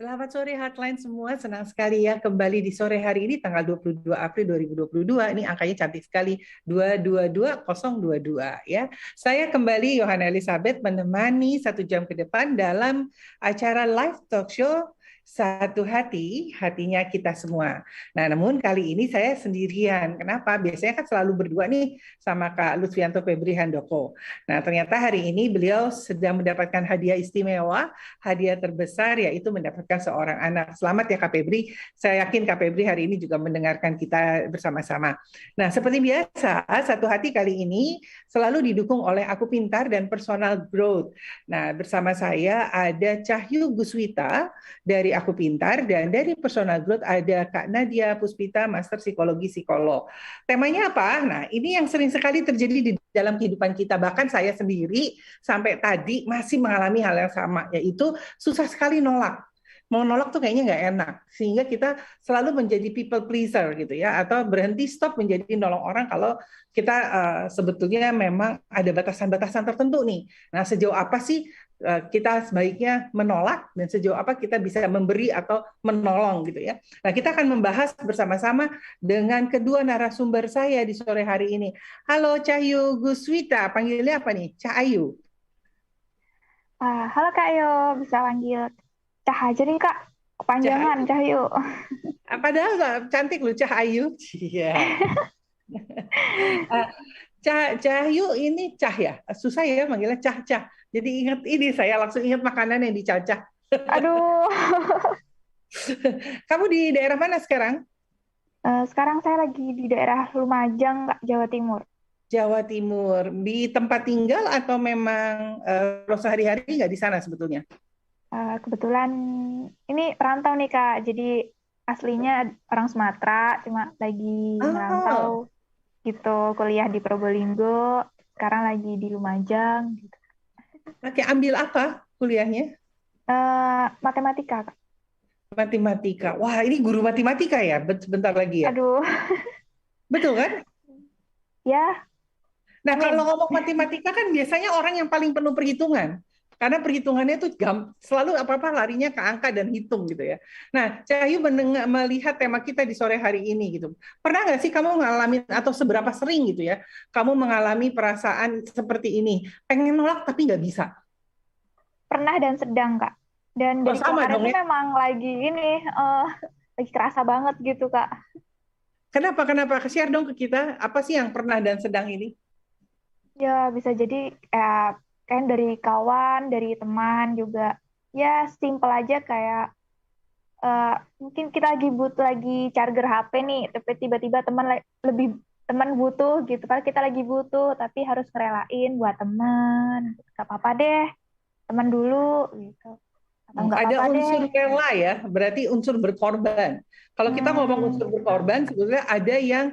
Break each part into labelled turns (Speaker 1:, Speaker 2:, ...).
Speaker 1: Selamat sore hotline semua, senang sekali ya kembali di sore hari ini tanggal 22 April 2022. Ini angkanya cantik sekali, 222022 ya. Saya kembali Yohana Elizabeth menemani 1 jam ke depan dalam acara live talk show Satu Hati, Hatinya Kita Semua. Nah, namun kali ini saya sendirian. Kenapa? Biasanya kan selalu berdua nih sama Kak Lutfianto Febri Handoko. Nah, ternyata hari ini beliau sedang mendapatkan hadiah istimewa, hadiah terbesar yaitu mendapatkan seorang anak. Selamat ya Kak Febri. Saya yakin Kak Febri hari ini juga mendengarkan kita bersama-sama. Nah, seperti biasa, Satu Hati kali ini selalu didukung oleh Aku Pintar dan Personal Growth. Nah, bersama saya ada Cahyu Guswita dari Aku Pintar dan dari Personal Growth ada Kak Nadia Puspita, Master Psikologi Psikolog. Temanya apa? Nah, ini yang sering sekali terjadi di dalam kehidupan kita. Bahkan saya sendiri sampai tadi masih mengalami hal yang sama, yaitu susah sekali nolak. Mau nolak tuh kayaknya nggak enak, sehingga kita selalu menjadi people pleaser gitu ya, atau berhenti stop menjadi nolong orang kalau kita sebetulnya memang ada batasan-batasan tertentu nih. Nah, sejauh apa sih kita sebaiknya menolak dan sejauh apa kita bisa memberi atau menolong gitu ya. Nah, kita akan membahas bersama-sama dengan kedua narasumber saya di sore hari ini. Halo Cahyu Guswita, panggilnya apa nih? Cahayu.
Speaker 2: Halo Kak Yo, bisa panggil Cah aja nih Kak, kepanjangan
Speaker 1: Cahayu.
Speaker 2: Cahyo.
Speaker 1: Padahal cantik loh Cahayu. Iya. Eh, Cahyu ini Cah ya. Susah ya manggilnya Cah-Cah. Jadi ingat ini saya langsung ingat makanan yang dicacah.
Speaker 2: Aduh,
Speaker 1: Kamu di daerah mana sekarang?
Speaker 2: sekarang saya lagi di daerah Lumajang, Kak, Jawa Timur.
Speaker 1: Jawa Timur. Di tempat tinggal atau memang kalau sehari-hari nggak di sana sebetulnya?
Speaker 2: Kebetulan ini perantau nih Kak, jadi aslinya orang Sumatera, cuma lagi merantau
Speaker 1: Oh,
Speaker 2: gitu, kuliah di Probolinggo, sekarang lagi di Lumajang. Gitu.
Speaker 1: oke. Ambil apa kuliahnya?
Speaker 2: Matematika Kak.
Speaker 1: Matematika. Wah, ini guru matematika ya? Sebentar lagi ya.
Speaker 2: Aduh,
Speaker 1: Betul kan?
Speaker 2: ya,
Speaker 1: Nah, kalau
Speaker 2: amin.
Speaker 1: ngomong matematika kan biasanya orang yang paling penuh perhitungan. Karena perhitungannya itu selalu apa-apa larinya ke angka dan hitung gitu ya. Nah, Cahyu melihat tema kita di sore hari ini gitu. Pernah nggak sih kamu mengalami atau seberapa sering gitu ya, kamu mengalami perasaan seperti ini, pengen nolak tapi nggak bisa?
Speaker 2: Pernah dan sedang Kak. Dan
Speaker 1: Oh,
Speaker 2: dari
Speaker 1: sama
Speaker 2: kemarin
Speaker 1: dong
Speaker 2: tuh
Speaker 1: ya.
Speaker 2: memang lagi ini lagi kerasa banget gitu Kak.
Speaker 1: Kenapa? Kenapa? Share dong ke kita. Apa sih yang pernah dan sedang ini?
Speaker 2: Ya bisa jadi kan dari kawan, dari teman juga. Ya simple aja kayak eh, mungkin kita lagi butuh lagi charger HP nih, tapi tiba-tiba lebih teman butuh gitu kan kita lagi butuh tapi harus ngerelain buat teman. Gak apa-apa deh, teman dulu gitu. Atau nggak
Speaker 1: Ada
Speaker 2: apa-apa deh.
Speaker 1: unsur rela ya, berarti unsur berkorban. Kalau kita ngomong unsur
Speaker 2: Gitu.
Speaker 1: berkorban, sebetulnya ada yang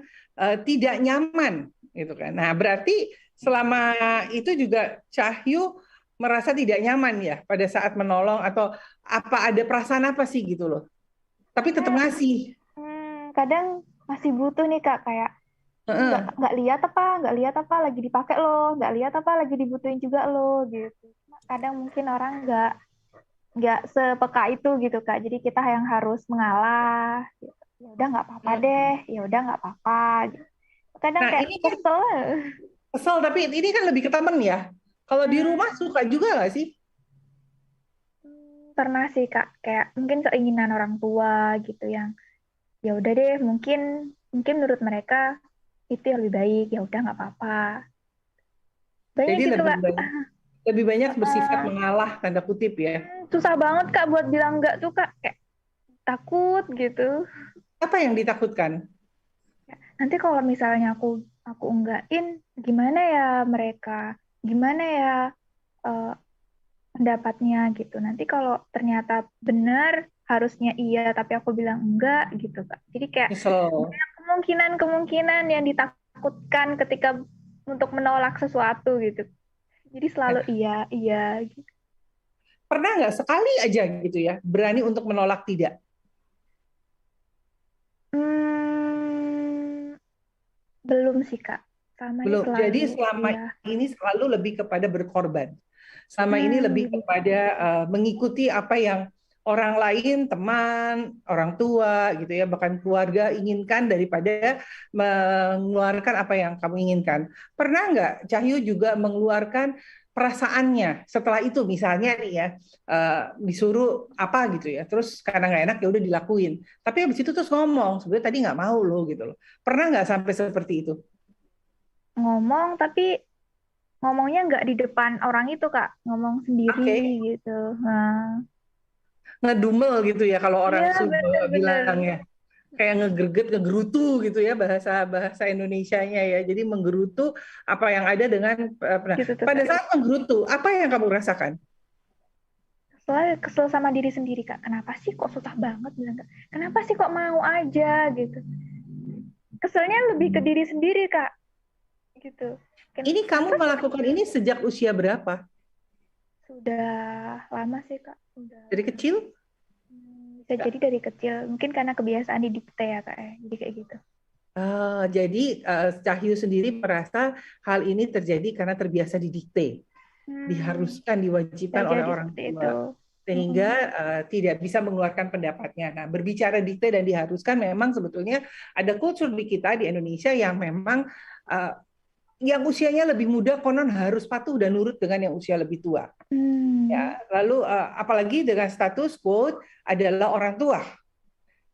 Speaker 1: tidak nyaman, gitu kan. Nah, berarti selama itu juga Cahyu merasa tidak nyaman ya pada saat menolong atau apa ada perasaan apa sih gitu loh. Tapi tetap
Speaker 2: Hmm,
Speaker 1: ngasih.
Speaker 2: kadang masih butuh nih Kak kayak "Ih,
Speaker 1: Heeh.
Speaker 2: nggak lihat apa lagi dipakai loh, nggak lihat apa lagi dibutuhin juga loh gitu. Cuma kadang mungkin orang nggak sepeka itu gitu Kak. Jadi kita yang harus mengalah. Gitu. Ya udah nggak apa-apa deh, ya udah nggak apa-apa. Gitu. Kadang
Speaker 1: Nah,
Speaker 2: kayak
Speaker 1: ini kan
Speaker 2: kesel.
Speaker 1: kesel, tapi ini kan lebih ke temen ya. Kalau di rumah
Speaker 2: Hmm,
Speaker 1: suka juga nggak sih?
Speaker 2: pernah sih Kak, kayak mungkin keinginan orang tua gitu yang ya udah deh, mungkin mungkin menurut mereka itu yang lebih baik, ya udah nggak apa-apa. Banyak
Speaker 1: Jadi
Speaker 2: gitu
Speaker 1: lebih
Speaker 2: Kak.
Speaker 1: banyak lebih banyak bersifat
Speaker 2: Eh,
Speaker 1: mengalah tanda kutip ya.
Speaker 2: susah banget Kak buat bilang enggak tuh Kak. Kayak takut gitu.
Speaker 1: Apa yang ditakutkan?
Speaker 2: Nanti kalau misalnya aku unggahin, gimana ya mereka? Gimana ya eh, pendapatnya gitu. Nanti kalau ternyata benar harusnya iya tapi aku bilang enggak gitu Kak. Jadi kayak
Speaker 1: Nyesel.
Speaker 2: banyak kemungkinan-kemungkinan yang ditakutkan ketika untuk menolak sesuatu gitu. Jadi selalu
Speaker 1: Ya.
Speaker 2: iya, iya gitu.
Speaker 1: Pernah nggak sekali aja gitu ya, berani untuk menolak tidak?
Speaker 2: Hmm, belum sih Kak. Sama ini
Speaker 1: Belum.
Speaker 2: selalu
Speaker 1: Jadi selama
Speaker 2: iya.
Speaker 1: ini selalu lebih kepada berkorban. Selama ini lebih
Speaker 2: Lebih.
Speaker 1: kepada mengikuti apa yang orang lain, teman, orang tua gitu ya, bahkan keluarga inginkan daripada mengeluarkan apa yang kamu inginkan. Pernah nggak Cahyu juga mengeluarkan perasaannya setelah itu, misalnya nih ya, disuruh apa gitu ya, terus karena nggak enak ya udah dilakuin, tapi habis itu terus ngomong sebenarnya tadi nggak mau loh gitu loh. Pernah nggak sampai seperti itu?
Speaker 2: Ngomong tapi ngomongnya nggak di depan orang itu Kak, ngomong sendiri
Speaker 1: Oke,
Speaker 2: gitu. Nah,
Speaker 1: ngedumel gitu ya kalau orang
Speaker 2: iya
Speaker 1: Sunda
Speaker 2: bener-bener.
Speaker 1: bilang ya, kayak ngegerget, ngegerutu gitu ya bahasa bahasa Indonesianya ya. Jadi menggerutu apa yang ada dengan
Speaker 2: Gitu tuh
Speaker 1: pada
Speaker 2: Kak.
Speaker 1: saat menggerutu apa yang kamu rasakan?
Speaker 2: Soalnya kesel sama diri sendiri Kak. Kenapa sih kok susah banget bilang Kak? Kenapa sih kok mau aja gitu. Keselnya lebih ke diri sendiri Kak. Gitu.
Speaker 1: Ini kamu
Speaker 2: Kenapa sih
Speaker 1: melakukan ini sejak usia berapa?
Speaker 2: sudah lama sih Kak.
Speaker 1: Dari
Speaker 2: Udah
Speaker 1: kecil?
Speaker 2: bisa jadi dari kecil. Mungkin karena kebiasaan didikte ya Kak ya. Jadi kayak gitu.
Speaker 1: Jadi Cahyu sendiri merasa hal ini terjadi karena terbiasa didikte,
Speaker 2: Hmm,
Speaker 1: diharuskan,
Speaker 2: bisa
Speaker 1: diwajibkan oleh
Speaker 2: jadi
Speaker 1: orang
Speaker 2: seperti itu.
Speaker 1: tua, sehingga
Speaker 2: Mm-mm.
Speaker 1: tidak bisa mengeluarkan pendapatnya. Nah, berbicara dikte dan diharuskan, memang sebetulnya ada kultur di kita di Indonesia yang memang uh, yang usianya lebih muda konon harus patuh dan nurut dengan yang usia lebih tua.
Speaker 2: Hmm.
Speaker 1: Ya, lalu apalagi dengan status quote adalah orang tua.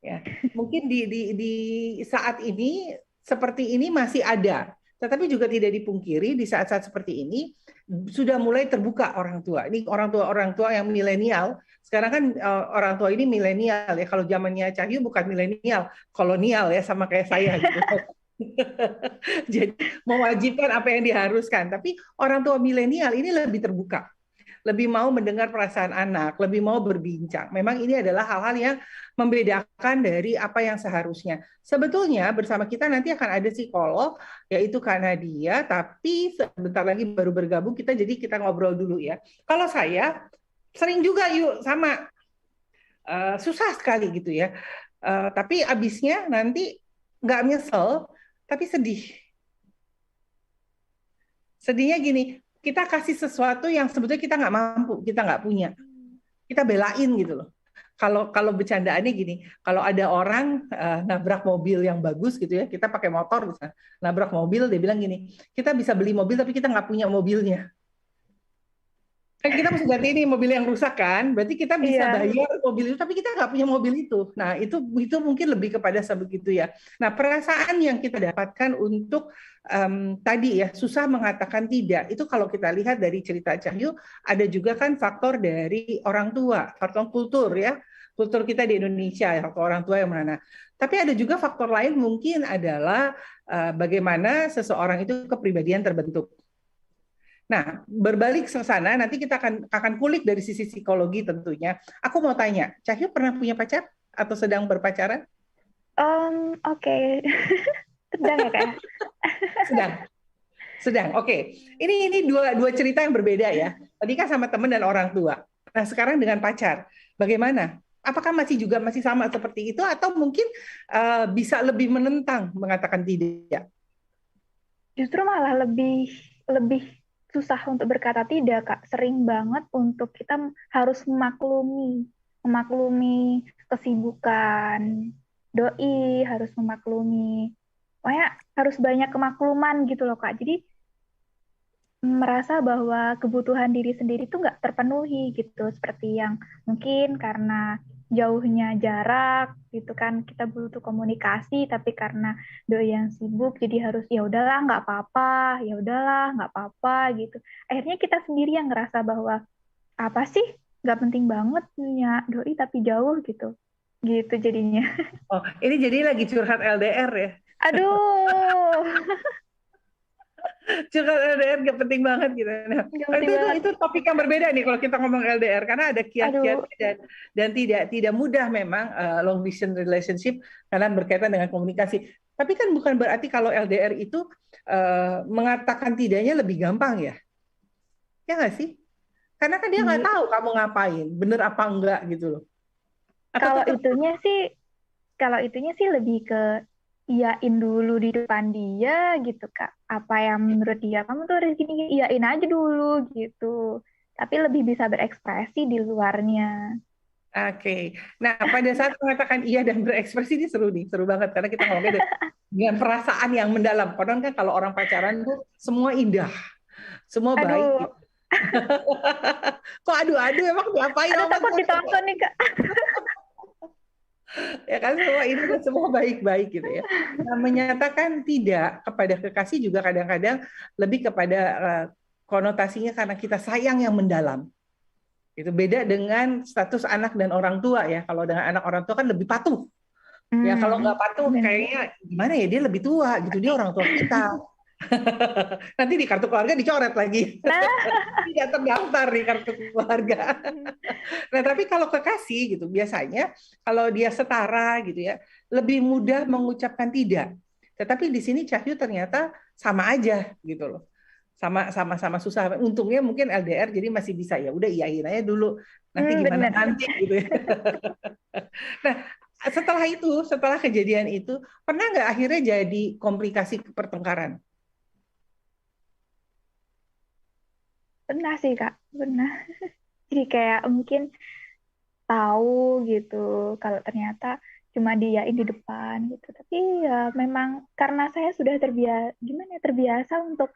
Speaker 1: Ya, mungkin di saat ini seperti ini masih ada, tetapi juga tidak dipungkiri di saat-saat seperti ini sudah mulai terbuka orang tua. Ini orang tua yang milenial. Sekarang kan orang tua ini milenial ya. Kalau zamannya Cahyu bukan milenial, kolonial ya, sama kayak saya gitu. Jadi mewajibkan apa yang diharuskan. Tapi orang tua milenial ini lebih terbuka, lebih mau mendengar perasaan anak, lebih mau berbincang. Memang ini adalah hal-hal yang membedakan dari apa yang seharusnya. Sebetulnya bersama kita nanti akan ada psikolog, yaitu Kak Nadia, tapi sebentar lagi baru bergabung kita, jadi kita ngobrol dulu ya. Kalau saya sering juga yuk sama, susah sekali gitu ya. Tapi abisnya nanti nggak nyesel, tapi sedih. Sedihnya gini, kita kasih sesuatu yang sebetulnya kita nggak mampu, kita nggak punya, kita belain gitu loh. Kalau kalau bercandaannya gini, kalau ada orang nabrak mobil yang bagus gitu ya, kita pakai motor misalnya, nabrak mobil, dia bilang gini, kita bisa beli mobil tapi kita nggak punya mobilnya. Kan kita mesti ganti ini mobil yang rusak kan, berarti kita bisa
Speaker 2: Iya.
Speaker 1: bayar mobil itu, tapi kita nggak punya mobil itu. Nah itu mungkin lebih kepada sebegitu ya. Nah perasaan yang kita dapatkan untuk tadi ya susah mengatakan tidak, itu kalau kita lihat dari cerita Cahyu, ada juga kan faktor dari orang tua, faktor kultur ya, kultur kita di Indonesia ya, faktor orang tua yang mana. Tapi ada juga faktor lain mungkin adalah bagaimana seseorang itu kepribadian terbentuk. Nah, berbalik ke sana, nanti kita akan kulik dari sisi psikologi tentunya. Aku mau tanya, Cahyo pernah punya pacar atau sedang berpacaran?
Speaker 2: Oke. Sedang ya Kak ya?
Speaker 1: Sedang, sedang. Oke, ini dua dua cerita yang berbeda ya. Tadi kan sama teman dan orang tua. Nah, sekarang dengan pacar, bagaimana? Apakah masih sama seperti itu atau mungkin bisa lebih menentang mengatakan tidak?
Speaker 2: Justru malah lebih lebih susah untuk berkata tidak, Kak. Sering banget untuk kita harus memaklumi kesibukan doi, harus memaklumi. Pokoknya harus banyak kemakluman gitu loh, Kak. Jadi merasa bahwa kebutuhan diri sendiri tuh nggak terpenuhi gitu, seperti yang mungkin karena jauhnya jarak gitu kan kita butuh komunikasi tapi karena doi yang sibuk jadi harus ya udahlah nggak apa-apa ya udahlah nggak apa-apa gitu akhirnya kita sendiri yang ngerasa bahwa apa sih nggak penting banget punya doi tapi jauh gitu gitu jadinya.
Speaker 1: Oh, ini jadi lagi curhat LDR ya.
Speaker 2: Aduh,
Speaker 1: Curhat LDR gak penting banget gitu. Nah,
Speaker 2: nggak penting banget.
Speaker 1: itu topik yang berbeda nih kalau kita ngomong LDR karena ada
Speaker 2: Aduh,
Speaker 1: kiat-kiatnya dan tidak mudah memang long distance relationship karena berkaitan dengan komunikasi. Tapi kan bukan berarti kalau LDR itu mengatakan tidaknya lebih gampang ya. Ya nggak sih? Karena kan dia nggak
Speaker 2: i-
Speaker 1: tahu kamu ngapain, bener apa enggak gitu loh. Atau
Speaker 2: kalau
Speaker 1: tetap
Speaker 2: itunya sih kalau itunya sih lebih ke iyain dulu di depan dia gitu Kak. Apa yang menurut dia kamu tuh harus gini, iyain aja dulu gitu. Tapi lebih bisa berekspresi di luarnya.
Speaker 1: Oke. Nah, pada saat mengatakan iya dan berekspresi ini seru nih, seru banget karena kita ngomongnya dengan perasaan yang mendalam. Konon kan kalau orang pacaran tuh semua indah, semua baik
Speaker 2: Aduh,
Speaker 1: gitu. Kok aduh-aduh emang diapain
Speaker 2: aduh
Speaker 1: sama
Speaker 2: takut
Speaker 1: pacar?
Speaker 2: ditonton nih Kak.
Speaker 1: Ya kan semua ini kan semua baik-baik gitu ya. Nah, menyatakan tidak kepada kekasih juga kadang-kadang lebih kepada konotasinya karena kita sayang yang mendalam. Itu beda dengan status anak dan orang tua ya. Kalau dengan anak orang tua kan lebih patuh. Ya kalau nggak patuh
Speaker 2: Bener.
Speaker 1: kayaknya gimana ya dia lebih tua gitu dia orang tua kita. Nanti di kartu keluarga dicoret lagi.
Speaker 2: Nah,
Speaker 1: Tidak terdaftar di kartu keluarga. Nah, tapi kalau kekasih gitu, biasanya kalau dia setara gitu ya, lebih mudah mengucapkan tidak. Tetapi di sini Cahyu ternyata sama aja gitu loh. Sama-sama susah. Untungnya mungkin LDR jadi masih bisa ya. Udah iyain aja dulu. Nanti gimana
Speaker 2: bener.
Speaker 1: nanti gitu ya. Nah, setelah kejadian itu, pernah nggak akhirnya jadi komplikasi pertengkaran?
Speaker 2: Pernah sih Kak, pernah. Jadi kayak mungkin tahu gitu kalau ternyata cuma diain di depan gitu. Tapi ya memang karena saya sudah terbiasa, gimana ya, terbiasa untuk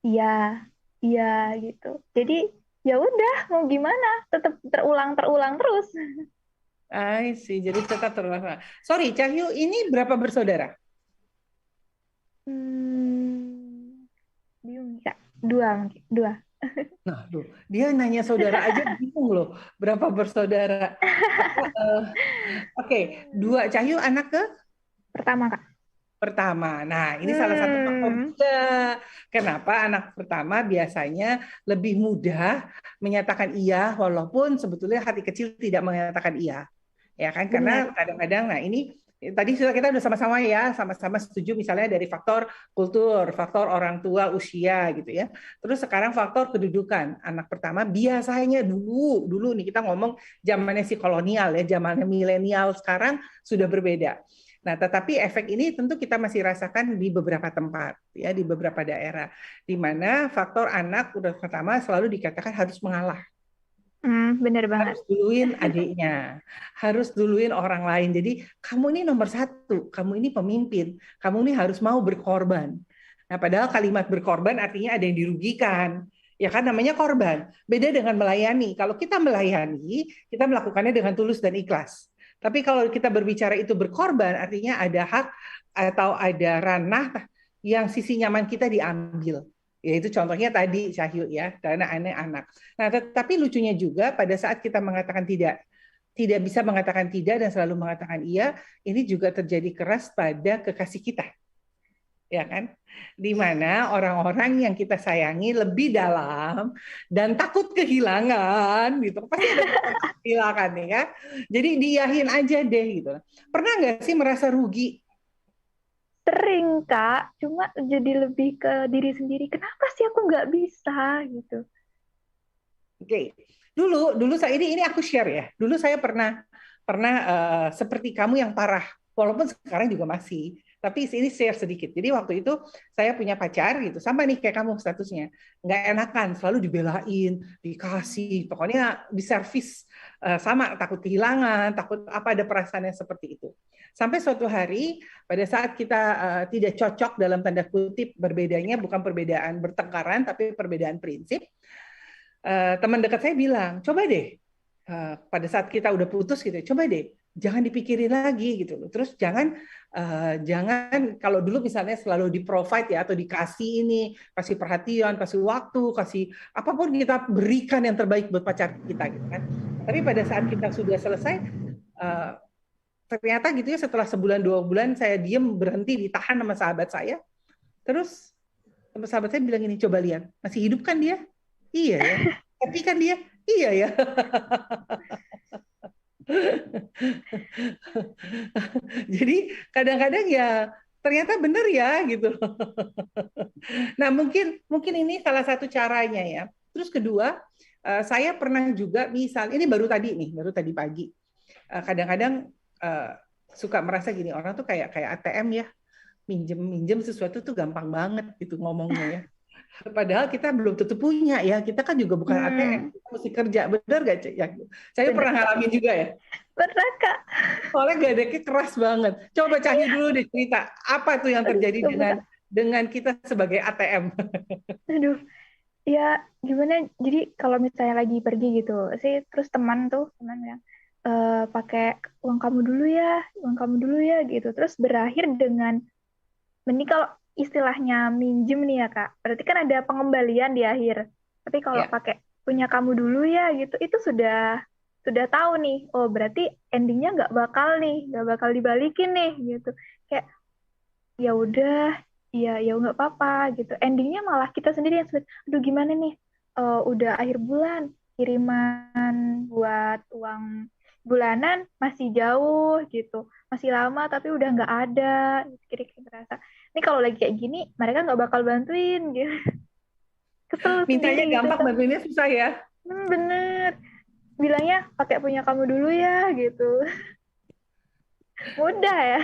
Speaker 2: iya, iya gitu. Jadi ya udah mau gimana, tetap terulang terus.
Speaker 1: I see, jadi tetap terulang. Sorry, Cahyu, ini berapa bersaudara?
Speaker 2: Hmm, bingung nih, Kak. Dua mungkin, dua.
Speaker 1: Nah, loh, dia nanya saudara aja bingung loh, berapa bersaudara. Oke, dua Cahyu anak ke
Speaker 2: Pertama Kak.
Speaker 1: pertama. Nah, ini salah satu faktor
Speaker 2: Hmm,
Speaker 1: juga kenapa anak pertama biasanya lebih mudah menyatakan iya, walaupun sebetulnya hati kecil tidak mengatakan iya. Ya kan,
Speaker 2: bener.
Speaker 1: karena kadang-kadang, nah ini tadi sudah kita udah sama-sama ya, sama-sama setuju misalnya dari faktor kultur, faktor orang tua, usia gitu ya. Terus sekarang faktor kedudukan. Anak pertama biasanya dulu nih kita ngomong zamannya si kolonial ya, zamannya milenial sekarang sudah berbeda. Nah, tetapi efek ini tentu kita masih rasakan di beberapa tempat, ya, di beberapa daerah, di mana faktor anak udah pertama selalu dikatakan harus mengalah,
Speaker 2: Bener banget.
Speaker 1: harus duluin adiknya, harus duluin orang lain. Jadi kamu ini nomor satu, kamu ini pemimpin, kamu ini harus mau berkorban. Nah, padahal kalimat berkorban artinya ada yang dirugikan. Ya kan namanya korban. Beda dengan melayani. Kalau kita melayani, kita melakukannya dengan tulus dan ikhlas. Tapi kalau kita berbicara itu berkorban, artinya ada hak atau ada ranah yang sisi nyaman kita diambil. Yaitu contohnya tadi Cahyu ya, karena anak. Nah, tetapi lucunya juga pada saat kita mengatakan tidak bisa mengatakan tidak dan selalu mengatakan iya, ini juga terjadi keras pada kekasih kita, ya kan? Di mana orang-orang yang kita sayangi lebih dalam dan takut kehilangan, gitu. Pasti ada takut kehilangan nih ya. Jadi diyahin aja deh gitu. Pernah nggak sih merasa rugi?
Speaker 2: Sering Kak, cuma jadi lebih ke diri sendiri. Kenapa sih aku nggak bisa gitu?
Speaker 1: Oke, dulu saya ini aku share ya. Dulu saya pernah pernah seperti kamu yang parah, walaupun sekarang juga masih. Tapi ini share sedikit. Jadi waktu itu saya punya pacar gitu, sama nih kayak kamu statusnya, nggak enakan, selalu dibelain, dikasih, pokoknya diservis sama, takut kehilangan, takut apa ada perasaan yang seperti itu. Sampai suatu hari pada saat kita tidak cocok dalam tanda kutip berbedanya bukan perbedaan bertengkaran tapi perbedaan prinsip, teman dekat saya bilang, coba deh pada saat kita udah putus gitu, coba deh jangan dipikirin lagi gitu loh. Terus jangan kalau dulu misalnya selalu di provide ya atau dikasih ini, kasih perhatian, kasih waktu, kasih apapun kita berikan yang terbaik buat pacar kita gitu kan. Tapi pada saat kita sudah selesai uh, ternyata gitu ya setelah sebulan 2 bulan saya diem berhenti ditahan sama sahabat saya. Terus sama sahabat saya bilang ini, coba lihat masih hidup kan dia? Iya ya. Tapi kan dia, iya ya. Jadi kadang-kadang ya ternyata benar ya gitu. Nah mungkin mungkin ini salah satu caranya ya. Terus kedua, saya pernah juga misal ini baru tadi nih, baru tadi pagi. Kadang-kadang suka merasa gini orang tuh kayak kayak ATM ya, minjem minjem sesuatu tuh gampang banget gitu ngomongnya ya. Padahal kita belum tentu punya ya. Kita kan juga bukan ATM, kita mesti kerja. Benar nggak, Cek? Ya, saya
Speaker 2: Bener.
Speaker 1: pernah ngalamin juga ya.
Speaker 2: Pernah, Kak.
Speaker 1: Soalnya gadeknya keras banget. Coba Cahyu dulu deh cerita, apa tuh yang
Speaker 2: Aduh,
Speaker 1: terjadi
Speaker 2: gak bisa.
Speaker 1: dengan kita sebagai ATM?
Speaker 2: Aduh, ya gimana? Jadi kalau misalnya lagi pergi gitu, sih terus teman yang pakai uang kamu dulu ya, uang kamu dulu ya gitu. Terus berakhir dengan, mending kalau istilahnya minjem nih ya Kak, berarti kan ada pengembalian di akhir. Tapi kalau
Speaker 1: Ya,
Speaker 2: pakai punya kamu dulu ya gitu, itu sudah tahu nih. Oh berarti endingnya nggak bakal dibalikin nih gitu. Kayak ya udah, ya nggak apa-apa gitu. Endingnya malah kita sendiri yang sulit. Aduh gimana nih? Udah akhir bulan, kiriman buat uang bulanan masih jauh gitu, masih lama tapi udah nggak ada. Kira-kira ngerasa, ini kalau lagi kayak gini mereka nggak bakal bantuin gitu. Kesel
Speaker 1: mintanya
Speaker 2: sendiri gitu.
Speaker 1: gampang, bantuinnya susah ya.
Speaker 2: Bener. Bilangnya pakai punya kamu dulu ya gitu. Mudah ya.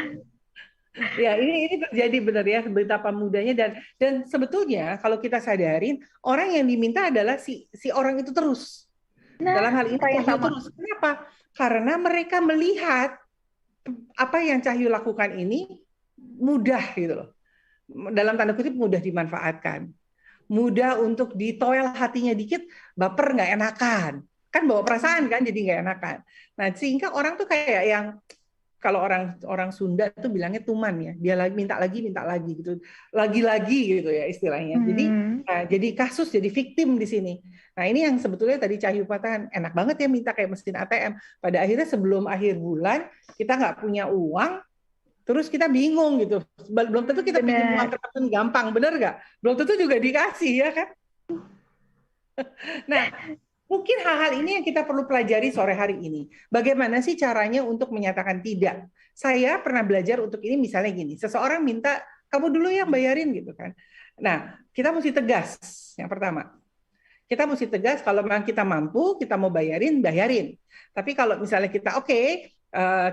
Speaker 1: Ya, ini terjadi benar ya betapa mudahnya dan sebetulnya kalau kita sadarin orang yang diminta adalah si orang itu terus.
Speaker 2: Nah,
Speaker 1: Dalam hal ini
Speaker 2: orang yang
Speaker 1: Cahyo
Speaker 2: sama.
Speaker 1: terus. Kenapa? Karena mereka melihat apa yang Cahyo lakukan ini mudah gitu loh. Dalam tanda kutip mudah dimanfaatkan. Mudah untuk ditoel hatinya dikit, baper nggak enakan. Kan bawa perasaan kan jadi nggak enakan. Nah, sehingga orang tuh kayak yang kalau orang orang Sunda itu bilangnya tuman ya, dia lagi minta lagi gitu, lagi-lagi gitu ya istilahnya. Jadi
Speaker 2: Hmm.
Speaker 1: nah, jadi kasus, jadi victim di sini. Nah ini yang sebetulnya tadi Cahyu katakan enak banget ya minta kayak mesin ATM. Pada akhirnya sebelum akhir bulan kita nggak punya uang, terus kita bingung gitu. Belum tentu kita pinjam uang
Speaker 2: Bener.
Speaker 1: ke teman gampang, bener nggak? Belum tentu juga dikasih ya kan? Nah, mungkin hal-hal ini yang kita perlu pelajari sore hari ini. Bagaimana sih caranya untuk menyatakan tidak? Saya pernah belajar untuk ini misalnya gini, seseorang minta kamu dulu yang bayarin gitu kan. Nah, kita mesti tegas. Yang pertama, kita mesti tegas kalau memang kita mampu, kita mau bayarin, bayarin. Tapi kalau misalnya kita oke,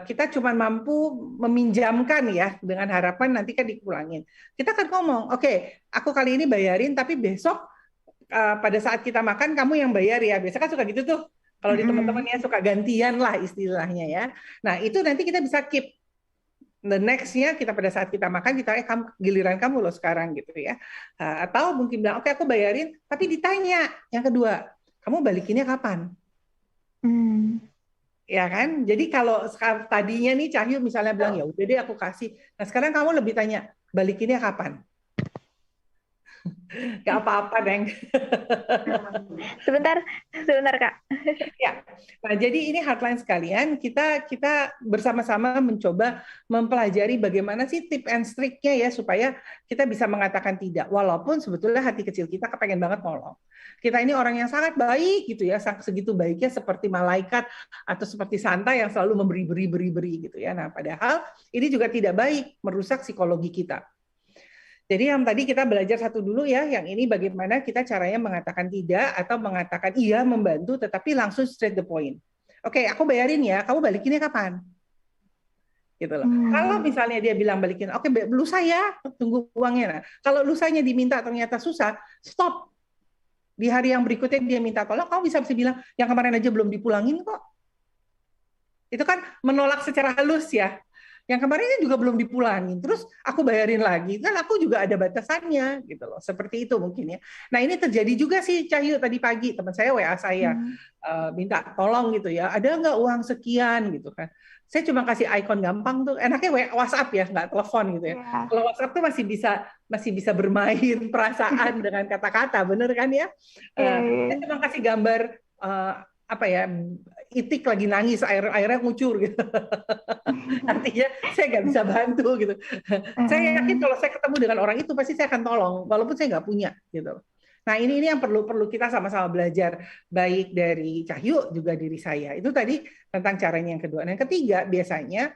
Speaker 1: kita cuma mampu meminjamkan ya dengan harapan nanti kan dipulangin. Kita kan ngomong, oke, aku kali ini bayarin, tapi besok pada saat kita makan kamu yang bayar ya. Biasa kan suka gitu tuh. Kalau di teman-teman
Speaker 2: Mm-mm.
Speaker 1: ya suka gantian lah istilahnya ya. Nah itu nanti kita bisa keep the next-nya kita pada saat kita makan kita kamu, giliran kamu loh sekarang gitu ya. Atau mungkin bilang oke aku bayarin tapi ditanya yang kedua kamu balikinnya kapan?
Speaker 2: Hmm.
Speaker 1: Ya kan? Jadi kalau tadinya nih Cahyu misalnya bilang ya udah deh aku kasih. Nah sekarang kamu lebih tanya balikinnya kapan? Gak apa-apa, Neng.
Speaker 2: Sebentar, sebentar Kak.
Speaker 1: Ya, nah jadi ini hotline sekalian, kita bersama-sama mencoba mempelajari bagaimana sih tip and triknya ya supaya kita bisa mengatakan tidak, walaupun sebetulnya hati kecil kita kepengen banget nolong. Kita ini orang yang sangat baik gitu ya, segitu baiknya seperti malaikat atau seperti Santa yang selalu memberi gitu ya. Nah, padahal ini juga tidak baik, merusak psikologi kita. Jadi yang tadi kita belajar satu dulu ya, yang ini bagaimana kita caranya mengatakan tidak atau mengatakan iya membantu tetapi langsung straight the point. Oke, aku bayarin ya, kamu balikinnya kapan? Gitu loh. Kalau
Speaker 2: Hmm.
Speaker 1: misalnya dia bilang balikin, oke lusa ya, tunggu uangnya. Nah, kalau lusanya diminta ternyata susah, stop. Di hari yang berikutnya dia minta tolong, kamu bisa bilang, yang kemarin aja belum dipulangin kok. Itu kan menolak secara halus ya. Yang kemarinnya juga belum dipulangin, terus aku bayarin lagi, kan aku juga ada batasannya gitu loh. Seperti itu mungkin ya. Nah ini terjadi juga sih Cahyu tadi pagi teman saya WA saya
Speaker 2: Hmm.
Speaker 1: minta tolong gitu ya, ada nggak uang sekian gitu kan. Saya cuma kasih icon gampang tuh, enaknya WhatsApp ya, nggak telepon gitu ya.
Speaker 2: Ya.
Speaker 1: Kalau WhatsApp tuh masih bisa bermain perasaan dengan kata-kata, bener kan ya?
Speaker 2: Iya,
Speaker 1: Saya
Speaker 2: iya.
Speaker 1: cuma kasih gambar apa ya, itik lagi nangis, airnya ngucur gitu. Artinya saya nggak bisa bantu gitu. Saya yakin
Speaker 2: Mm-mm.
Speaker 1: kalau saya ketemu dengan orang itu pasti saya akan tolong, walaupun saya nggak punya gitu. Nah ini yang perlu perlu kita sama-sama belajar baik dari Cahyu juga diri saya. Itu tadi tentang caranya yang kedua. Nah, yang ketiga biasanya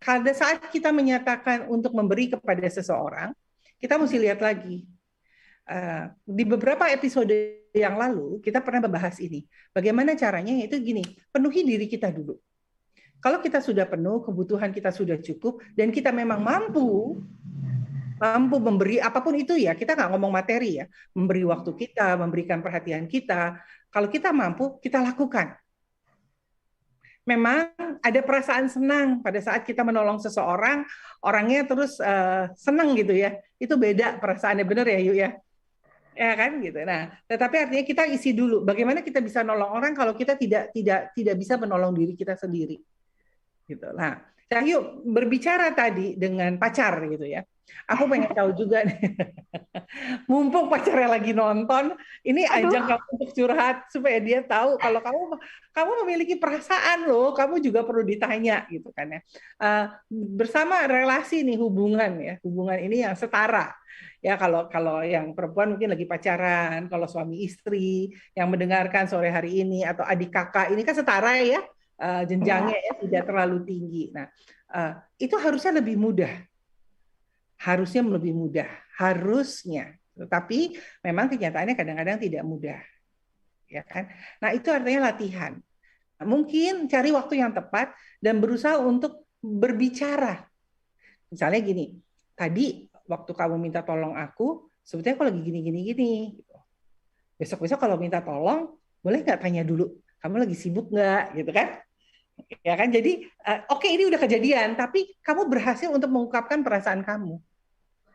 Speaker 1: pada saat kita menyatakan untuk memberi kepada seseorang, kita mesti lihat lagi. Di beberapa episode yang lalu kita pernah membahas ini. Bagaimana caranya? Yaitu gini, penuhi diri kita dulu. Kalau kita sudah penuh, kebutuhan kita sudah cukup, dan kita memang mampu, mampu memberi apapun itu ya, kita nggak ngomong materi ya, memberi waktu kita, memberikan perhatian kita. Kalau kita mampu, kita lakukan. Memang ada perasaan senang pada saat kita menolong seseorang, orangnya terus senang gitu ya. Itu beda perasaannya, benar ya Yu ya? Ya kan gitu. Nah, tetapi artinya kita isi dulu. Bagaimana kita bisa nolong orang kalau kita tidak bisa menolong diri kita sendiri, gitu. Nah, Cahyu berbicara tadi dengan pacar gitu ya. Aku pengen tahu juga nih, mumpung pacarnya lagi nonton, ini ajang
Speaker 2: Aduh,
Speaker 1: kamu untuk curhat supaya dia tahu kalau kamu memiliki perasaan loh, kamu juga perlu ditanya gitu kan ya. Bersama relasi nih hubungan ini yang setara. Ya kalau yang perempuan mungkin lagi pacaran, kalau suami istri yang mendengarkan sore hari ini atau adik kakak ini kan setara ya, jenjangnya
Speaker 2: ya.
Speaker 1: ya tidak terlalu tinggi. Nah, itu harusnya lebih mudah, harusnya. Tetapi memang kenyataannya kadang-kadang tidak mudah, ya kan? Nah, itu artinya latihan. Mungkin cari waktu yang tepat dan berusaha untuk berbicara. Misalnya gini, tadi waktu kamu minta tolong aku, sebetulnya aku lagi gini. Besok-besok kalau minta tolong, boleh nggak tanya dulu, kamu lagi sibuk nggak, gitu kan? Ya kan? Jadi, oke, ini udah kejadian, tapi kamu berhasil untuk mengungkapkan perasaan kamu.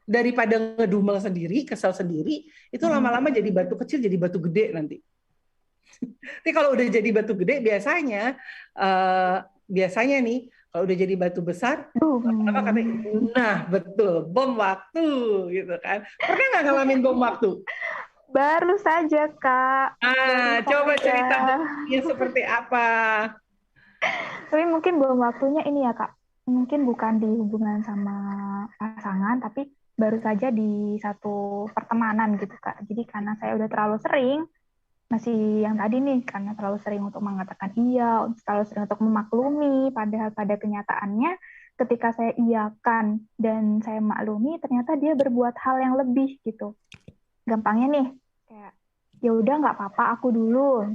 Speaker 1: Daripada ngedumel sendiri, kesel sendiri, itu lama-lama jadi batu kecil, jadi batu gede nanti. Tapi kalau udah jadi batu gede, biasanya nih, kalau udah jadi batu besar, apa katanya? Nah, betul, bom waktu, gitu kan? Pernah nggak ngalamin bom waktu?
Speaker 2: Baru saja, Kak. Baru
Speaker 1: Coba
Speaker 2: saja.
Speaker 1: cerita bomnya seperti apa?
Speaker 2: Tapi mungkin belum waktunya ini ya, Kak. Mungkin bukan di hubungan sama pasangan, tapi baru saja di satu pertemanan gitu, Kak. Jadi karena saya udah terlalu sering, masih yang tadi nih, karena terlalu sering untuk mengatakan iya, terlalu sering untuk memaklumi, padahal pada kenyataannya ketika saya iakan dan saya maklumi, ternyata dia berbuat hal yang lebih gitu. Gampangnya nih, kayak ya udah nggak apa-apa aku dulu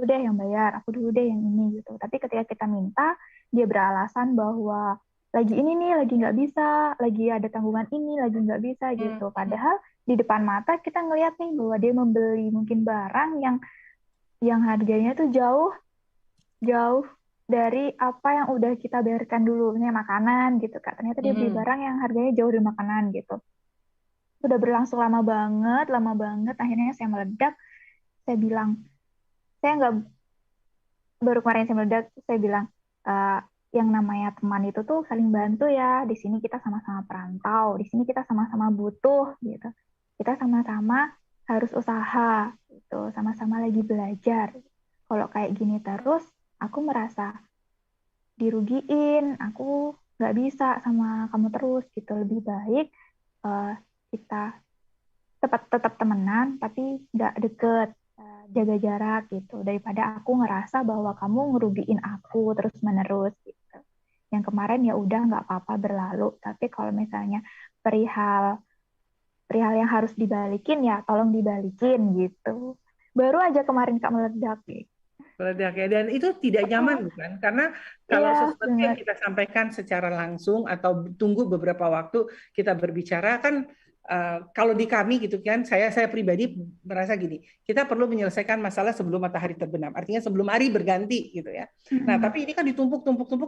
Speaker 2: deh yang bayar, aku dulu deh yang ini gitu. Tapi ketika kita minta, dia beralasan bahwa lagi ini nih lagi nggak bisa, lagi ada tanggungan ini lagi nggak bisa gitu. Padahal di depan mata kita ngelihat nih bahwa dia membeli mungkin barang yang harganya tuh jauh jauh dari apa yang udah kita bayarkan dulu, ini makanan gitu Kak. Ternyata dia beli barang yang harganya jauh dari makanan gitu. Udah berlangsung lama banget. Akhirnya saya meledak. Saya bilang, saya nggak, baru kemarin saya meledak, saya bilang, "Eh, yang namanya teman itu tuh saling bantu ya. Di sini kita sama-sama perantau, di sini kita sama-sama butuh gitu. Kita sama-sama harus usaha gitu, sama-sama lagi belajar. Kalau kayak gini terus, aku merasa dirugiin, aku nggak bisa sama kamu terus gitu. Lebih baik eh, kita tetap temenan tapi nggak deket, jaga jarak gitu daripada aku ngerasa bahwa kamu ngerugiin aku terus menerus gitu. Yang kemarin ya udah nggak apa-apa berlalu, tapi kalau misalnya perihal perihal yang harus dibalikin ya tolong dibalikin gitu. Baru aja kemarin Kak meledak gitu.
Speaker 1: Meledak ya, dan itu tidak nyaman bukan? Karena kalau
Speaker 2: Iya
Speaker 1: sesuatu yang
Speaker 2: benar.
Speaker 1: kita sampaikan secara langsung atau tunggu beberapa waktu kita berbicara kan, kalau di kami gitu kan, saya pribadi merasa gini, kita perlu menyelesaikan masalah sebelum matahari terbenam, artinya sebelum hari berganti gitu ya. Nah, tapi ini kan ditumpuk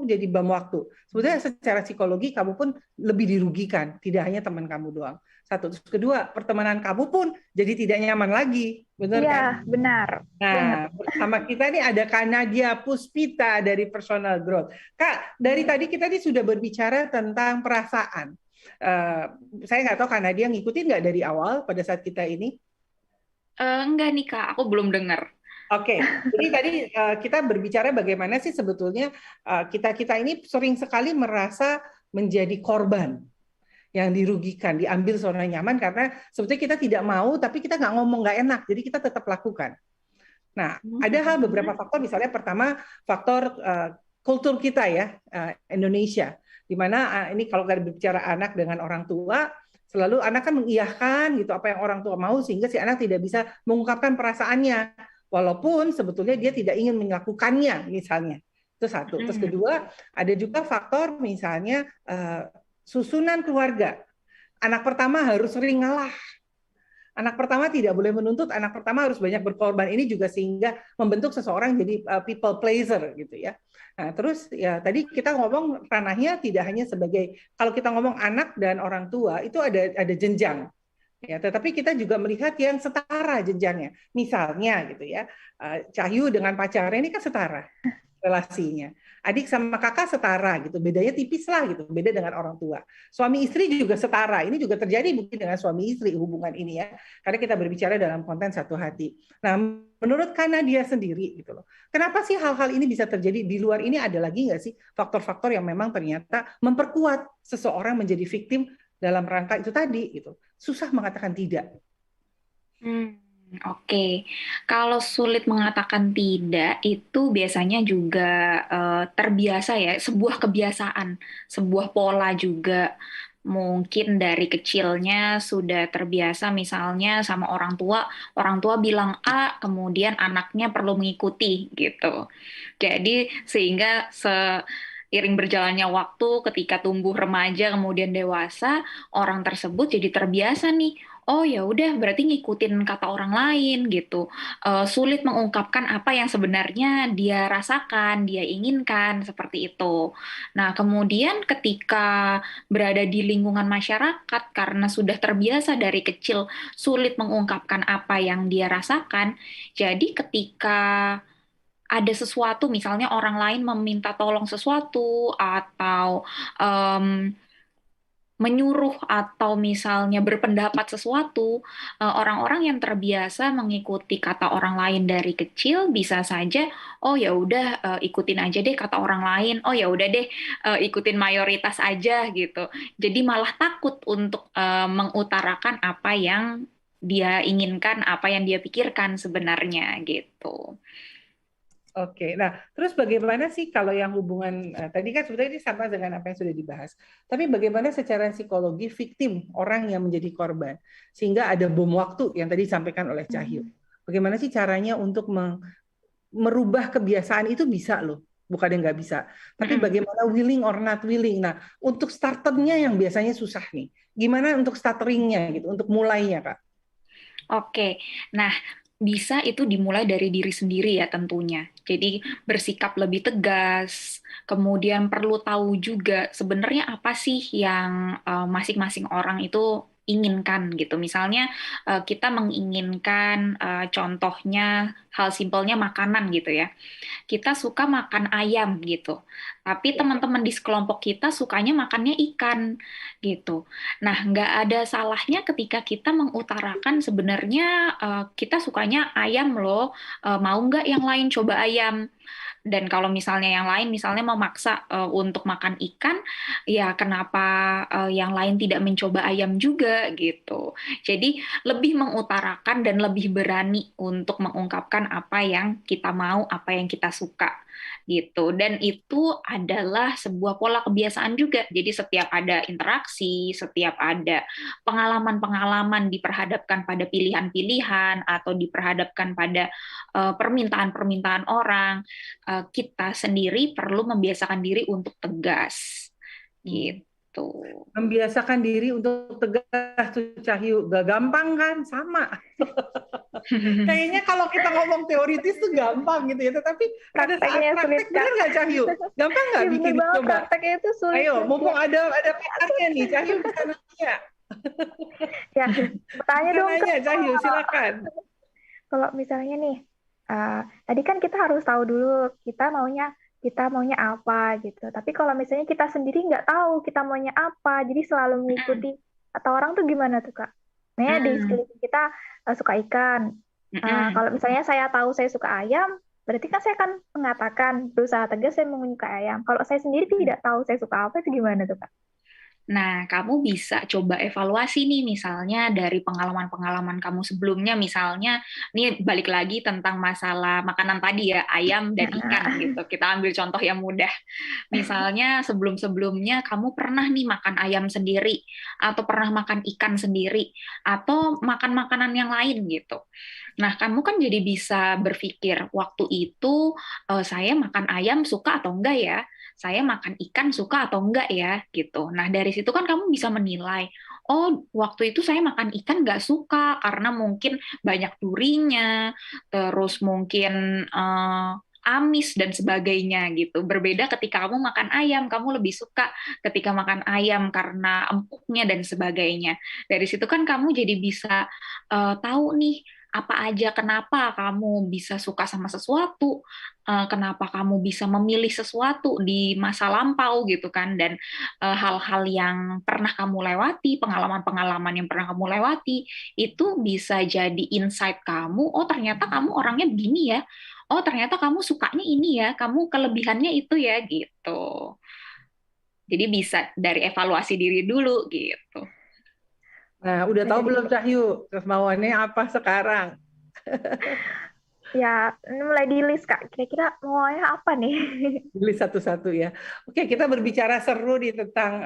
Speaker 1: jadi bom waktu. Sebetulnya secara psikologi kamu pun lebih dirugikan, tidak hanya teman kamu doang. Satu, terus kedua, pertemanan kamu pun jadi tidak nyaman lagi, benar
Speaker 2: Iya
Speaker 1: kan?
Speaker 2: benar banget.
Speaker 1: Nah, bersama kita nih ada Kak Nadia Puspita dari Personal Growth. Kak, dari tadi kita nih sudah berbicara tentang perasaan. Uh, saya nggak tahu Kak Nadia ngikutin nggak dari awal pada saat kita ini?
Speaker 3: Enggak nih Kak, aku belum dengar.
Speaker 1: Oke, jadi tadi kita berbicara bagaimana sih sebetulnya kita ini sering sekali merasa menjadi korban yang dirugikan, diambil zona nyaman karena sebetulnya kita tidak mau, tapi kita nggak ngomong nggak enak, jadi kita tetap lakukan. Nah, ada hal beberapa faktor, misalnya pertama faktor kultur kita ya, Indonesia, di mana ini kalau kita berbicara anak dengan orang tua, selalu anak kan mengiyahkan gitu apa yang orang tua mau sehingga si anak tidak bisa mengungkapkan perasaannya, walaupun sebetulnya dia tidak ingin melakukannya misalnya. Itu satu. Terus kedua, ada juga faktor misalnya susunan keluarga. Anak pertama harus sering ngalah. Anak pertama tidak boleh menuntut, anak pertama harus banyak berkorban. Ini juga sehingga membentuk seseorang jadi people pleaser gitu ya. Nah, terus ya tadi kita ngomong ranahnya tidak hanya sebagai, kalau kita ngomong anak dan orang tua itu ada jenjang. Ya, tetapi kita juga melihat yang setara jenjangnya. Misalnya gitu ya, Cahyu dengan pacarnya ini kan setara relasinya. Adik sama kakak setara gitu, bedanya tipis lah gitu, beda dengan orang tua. Suami istri juga setara, ini juga terjadi mungkin dengan suami istri hubungan ini ya, karena kita berbicara dalam konten satu hati. Nah, menurut Kana dia sendiri gitu loh, kenapa sih hal-hal ini bisa terjadi di luar ini? Ada lagi nggak sih faktor-faktor yang memang ternyata memperkuat seseorang menjadi victim dalam rangka itu tadi gitu? Susah mengatakan tidak.
Speaker 3: Oke. Kalau sulit mengatakan tidak, itu biasanya juga terbiasa ya, sebuah kebiasaan, sebuah pola juga. Mungkin dari kecilnya sudah terbiasa misalnya sama orang tua bilang A, kemudian anaknya perlu mengikuti gitu. Jadi sehingga seiring berjalannya waktu, ketika tumbuh remaja kemudian dewasa, orang tersebut jadi terbiasa nih. Oh ya udah, berarti ngikutin kata orang lain gitu. Sulit mengungkapkan apa yang sebenarnya dia rasakan, dia inginkan seperti itu. Nah, kemudian ketika berada di lingkungan masyarakat karena sudah terbiasa dari kecil sulit mengungkapkan apa yang dia rasakan, jadi ketika ada sesuatu, misalnya orang lain meminta tolong sesuatu atau em, menyuruh atau misalnya berpendapat sesuatu, orang-orang yang terbiasa mengikuti kata orang lain dari kecil bisa saja, oh ya udah ikutin aja deh kata orang lain, oh ya udah deh ikutin mayoritas aja gitu. Jadi malah takut untuk mengutarakan apa yang dia inginkan, apa yang dia pikirkan sebenarnya gitu.
Speaker 1: Oke, nah terus bagaimana sih kalau yang hubungan tadi kan sebenarnya ini sama dengan apa yang sudah dibahas. Tapi bagaimana secara psikologi victim orang yang menjadi korban sehingga ada bom waktu yang tadi disampaikan oleh Cahyo. Bagaimana sih caranya untuk merubah kebiasaan itu bisa loh, bukan yang nggak bisa. Tapi bagaimana willing or not willing. Nah untuk starternya yang biasanya susah nih. Gimana untuk starteringnya gitu, untuk mulainya Kak?
Speaker 3: Oke, nah bisa itu dimulai dari diri sendiri ya tentunya. Jadi bersikap lebih tegas, kemudian perlu tahu juga sebenarnya apa sih yang masing-masing orang itu inginkan gitu. Misalnya kita menginginkan contohnya hal simpelnya makanan gitu ya. Kita suka makan ayam gitu. Tapi teman-teman di sekelompok kita sukanya makannya ikan gitu. Nah, nggak ada salahnya ketika kita mengutarakan sebenarnya kita sukanya ayam loh, mau nggak yang lain coba ayam? Dan kalau misalnya yang lain misalnya memaksa untuk makan ikan, ya kenapa yang lain tidak mencoba ayam juga gitu. Jadi lebih mengutarakan dan lebih berani untuk mengungkapkan apa yang kita mau, apa yang kita suka gitu. Dan itu adalah sebuah pola kebiasaan juga. Jadi setiap ada interaksi, setiap ada pengalaman-pengalaman diperhadapkan pada pilihan-pilihan atau diperhadapkan pada permintaan-permintaan orang, kita sendiri perlu membiasakan diri untuk tegas gitu.
Speaker 1: Membiasakan diri untuk tegas tuh Cahyu, gak gampang kan? Sama. Kayaknya kalau kita ngomong teoritis tuh gampang gitu ya, tetapi pada saat
Speaker 2: Prakteknya
Speaker 1: praktek
Speaker 2: sulit,
Speaker 1: benar
Speaker 2: Kak.
Speaker 1: nggak Cahyu? Gampang nggak
Speaker 2: Iya,
Speaker 1: bikin
Speaker 2: bener banget,
Speaker 1: coba?
Speaker 2: prakteknya itu sulit.
Speaker 1: Ayo, mumpung ada pakarnya nih, Cahyu bisa nanya.
Speaker 2: Ya, bertanya
Speaker 1: Bisa
Speaker 2: dong, Kak.
Speaker 1: nanya, Cahyu, silakan.
Speaker 2: Kalau misalnya nih, tadi kan kita harus tahu dulu kita maunya apa gitu. Tapi kalau misalnya kita sendiri nggak tahu kita maunya apa, jadi selalu mengikuti kata orang tuh gimana tuh, Kak? Nah, di sekeliling kita suka ikan. Kalau misalnya saya tahu saya suka ayam, berarti kan saya akan mengatakan berusaha tegas saya menyukai ayam. Kalau saya sendiri tidak tahu saya suka apa, itu gimana tuh, Kak?
Speaker 3: Nah, kamu bisa coba evaluasi nih, misalnya dari pengalaman-pengalaman kamu sebelumnya, misalnya, ini balik lagi tentang masalah makanan tadi ya, ayam dan ikan gitu. Kita ambil contoh yang mudah. Misalnya sebelum-sebelumnya kamu pernah nih makan ayam sendiri, atau pernah makan ikan sendiri, atau makan makanan yang lain gitu. Nah, kamu kan jadi bisa berpikir, waktu itu saya makan ayam suka atau enggak ya? Saya makan ikan suka atau enggak ya? Gitu. Nah, dari situ kan kamu bisa menilai, oh waktu itu saya makan ikan nggak suka karena mungkin banyak durinya, terus mungkin amis dan sebagainya gitu. Berbeda ketika kamu makan ayam, kamu lebih suka ketika makan ayam karena empuknya dan sebagainya. Dari situ kan kamu jadi bisa tahu nih apa aja kenapa kamu bisa suka sama sesuatu, kenapa kamu bisa memilih sesuatu di masa lampau gitu kan, dan hal-hal yang pernah kamu lewati, pengalaman-pengalaman yang pernah kamu lewati, itu bisa jadi insight kamu, oh ternyata kamu orangnya begini ya, oh ternyata kamu sukanya ini ya, kamu kelebihannya itu ya gitu. Jadi bisa dari evaluasi diri dulu gitu.
Speaker 1: Nah, udah
Speaker 2: Nah,
Speaker 1: tahu
Speaker 2: jadi
Speaker 1: belum Cahyu kemauannya apa sekarang?
Speaker 2: ya ini mulai di list Kak. Kira-kira maunya apa nih?
Speaker 1: Beli satu-satu ya. Oke, kita berbicara seru nih tentang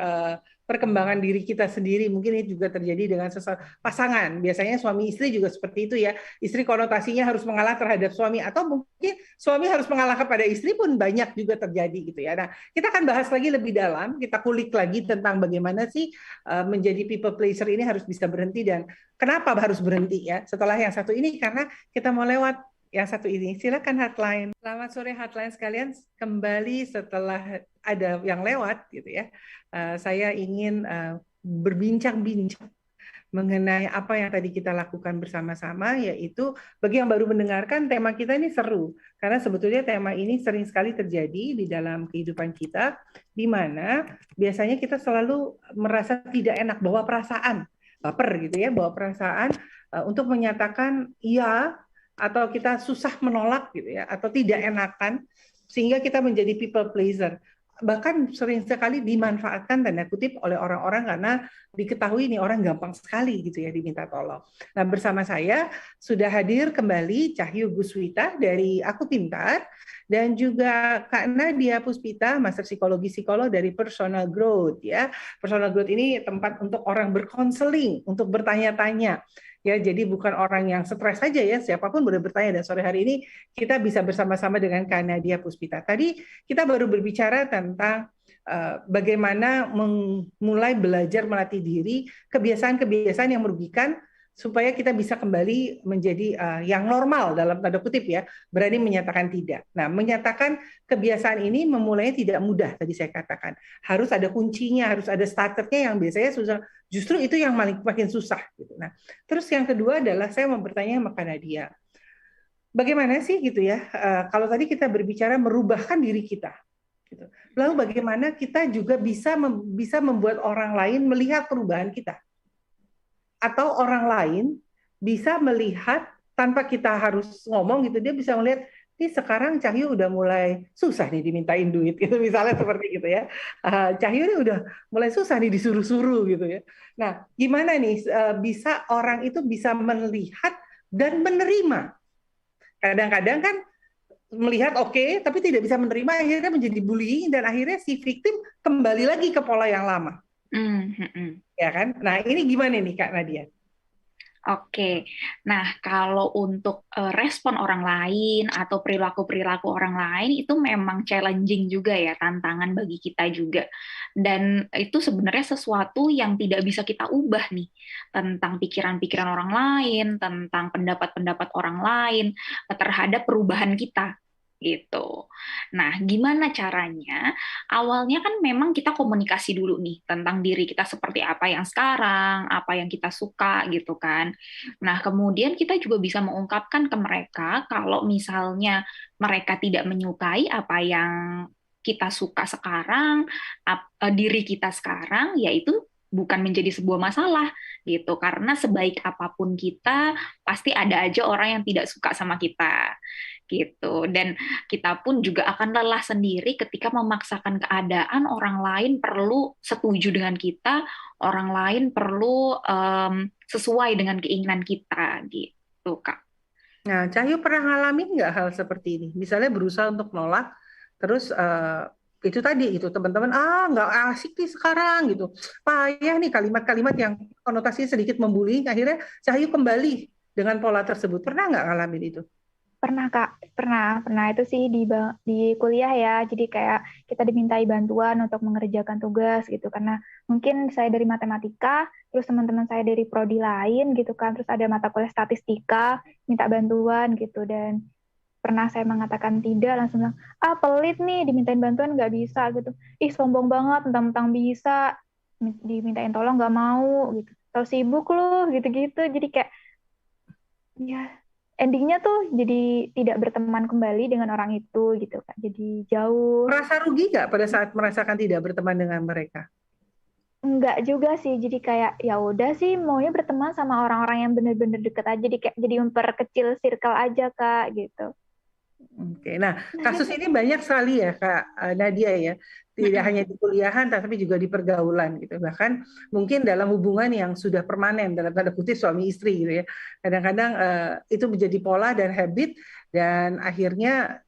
Speaker 1: perkembangan diri kita sendiri. Mungkin ini juga terjadi dengan pasangan. Biasanya suami istri juga seperti itu ya. Istri konotasinya harus mengalah terhadap suami, atau mungkin suami harus mengalah kepada istri pun banyak juga terjadi gitu ya. Nah, kita akan bahas lagi lebih dalam. Kita kulik lagi tentang bagaimana sih menjadi people pleaser ini harus bisa berhenti, dan kenapa harus berhenti ya. Setelah yang satu ini, karena kita mau lewat yang satu ini. Silakan hotline. Selamat sore hotline sekalian. Kembali setelah ada yang lewat gitu ya. Saya ingin berbincang-bincang mengenai apa yang tadi kita lakukan bersama-sama, yaitu bagi yang baru mendengarkan, tema kita ini seru karena sebetulnya tema ini sering sekali terjadi di dalam kehidupan kita, di mana biasanya kita selalu merasa tidak enak, bawa perasaan baper gitu ya, bawa perasaan untuk menyatakan iya, atau kita susah menolak gitu ya, atau tidak enakan, sehingga kita menjadi people pleaser. Bahkan sering sekali dimanfaatkan tanda kutip oleh orang-orang karena diketahui ini orang gampang sekali gitu ya diminta tolong. Nah, bersama saya sudah hadir kembali Cahyu Guswita dari Aku Pintar, dan juga Kak Nadia Puspita, Master Psikologi dari Personal Growth ya. Personal Growth ini tempat untuk orang berkonseling, untuk bertanya-tanya. Ya, jadi bukan orang yang stres saja ya, siapapun boleh bertanya. Dan sore hari ini kita bisa bersama-sama dengan Kak Nadia Puspita. Tadi kita baru berbicara tentang bagaimana mulai belajar melatih diri, kebiasaan-kebiasaan yang merugikan, supaya kita bisa kembali menjadi yang normal dalam tanda kutip ya, berani menyatakan tidak. Nah, menyatakan kebiasaan ini memulainya tidak mudah, tadi saya katakan. Harus ada kuncinya, harus ada starternya yang biasanya susah. Justru itu yang makin susah gitu. Nah, terus yang kedua adalah saya mau bertanya sama Kak Nadia. Bagaimana sih gitu ya, kalau tadi kita berbicara merubahkan diri kita, gitu. Lalu bagaimana kita juga bisa membuat orang lain melihat perubahan kita, atau orang lain bisa melihat tanpa kita harus ngomong gitu, dia bisa melihat ini sekarang Cahyu udah mulai susah nih dimintain duit gitu, misalnya seperti gitu ya. Cahyu ini udah mulai susah nih disuruh-suruh gitu ya. Nah, gimana nih bisa orang itu bisa melihat dan menerima. Kadang-kadang kan melihat oke, tapi tidak bisa menerima, akhirnya menjadi bullying, dan akhirnya si victim kembali lagi ke pola yang lama. Ya kan? Nah, ini gimana nih Kak Nadia?
Speaker 3: Oke, nah kalau untuk respon orang lain atau perilaku-perilaku orang lain itu memang challenging juga ya, tantangan bagi kita juga. Dan itu sebenarnya sesuatu yang tidak bisa kita ubah nih, tentang pikiran-pikiran orang lain, tentang pendapat-pendapat orang lain terhadap perubahan kita gitu. Nah, gimana caranya? Awalnya kan memang kita komunikasi dulu nih tentang diri kita seperti apa yang sekarang, apa yang kita suka gitu kan. Nah, kemudian kita juga bisa mengungkapkan ke mereka kalau misalnya mereka tidak menyukai apa yang kita suka sekarang, diri kita sekarang, yaitu bukan menjadi sebuah masalah gitu, karena sebaik apapun kita pasti ada aja orang yang tidak suka sama kita gitu, dan kita pun juga akan lelah sendiri ketika memaksakan keadaan orang lain perlu setuju dengan kita, orang lain perlu sesuai dengan keinginan kita gitu Kak.
Speaker 1: Nah, Cahyu pernah ngalamin nggak hal seperti ini? Misalnya berusaha untuk nolak, terus itu tadi itu teman-teman nggak asik nih sekarang gitu, payah nih, kalimat-kalimat yang konotasinya sedikit membuli, akhirnya Cahyu kembali dengan pola tersebut. Pernah nggak ngalamin itu?
Speaker 2: Pernah Kak, pernah itu sih di kuliah ya. Jadi kayak kita dimintai bantuan untuk mengerjakan tugas gitu karena mungkin saya dari matematika, terus teman-teman saya dari prodi lain gitu kan, terus ada mata kuliah statistika, minta bantuan gitu dan pernah saya mengatakan tidak langsung bilang, ah pelit nih dimintain bantuan nggak bisa gitu. Ih sombong banget, mentang-mentang bisa dimintain tolong nggak mau gitu. Tahu sibuk lu gitu-gitu. Jadi kayak ya endingnya tuh jadi tidak berteman kembali dengan orang itu gitu kan. Jadi jauh.
Speaker 1: Merasa rugi nggak pada saat merasakan tidak berteman dengan mereka?
Speaker 2: Enggak juga sih. Jadi kayak ya udah sih maunya berteman sama orang-orang yang bener-bener deket aja. Jadi kayak jadi memperkecil circle aja Kak gitu.
Speaker 1: Oke, nah kasus ini banyak sekali ya Kak Nadia ya, tidak hanya di kuliahan tapi juga di pergaulan gitu. Bahkan mungkin dalam hubungan yang sudah permanen dalam tanda kutip suami istri gitu ya. Kadang-kadang itu menjadi pola dan habit dan akhirnya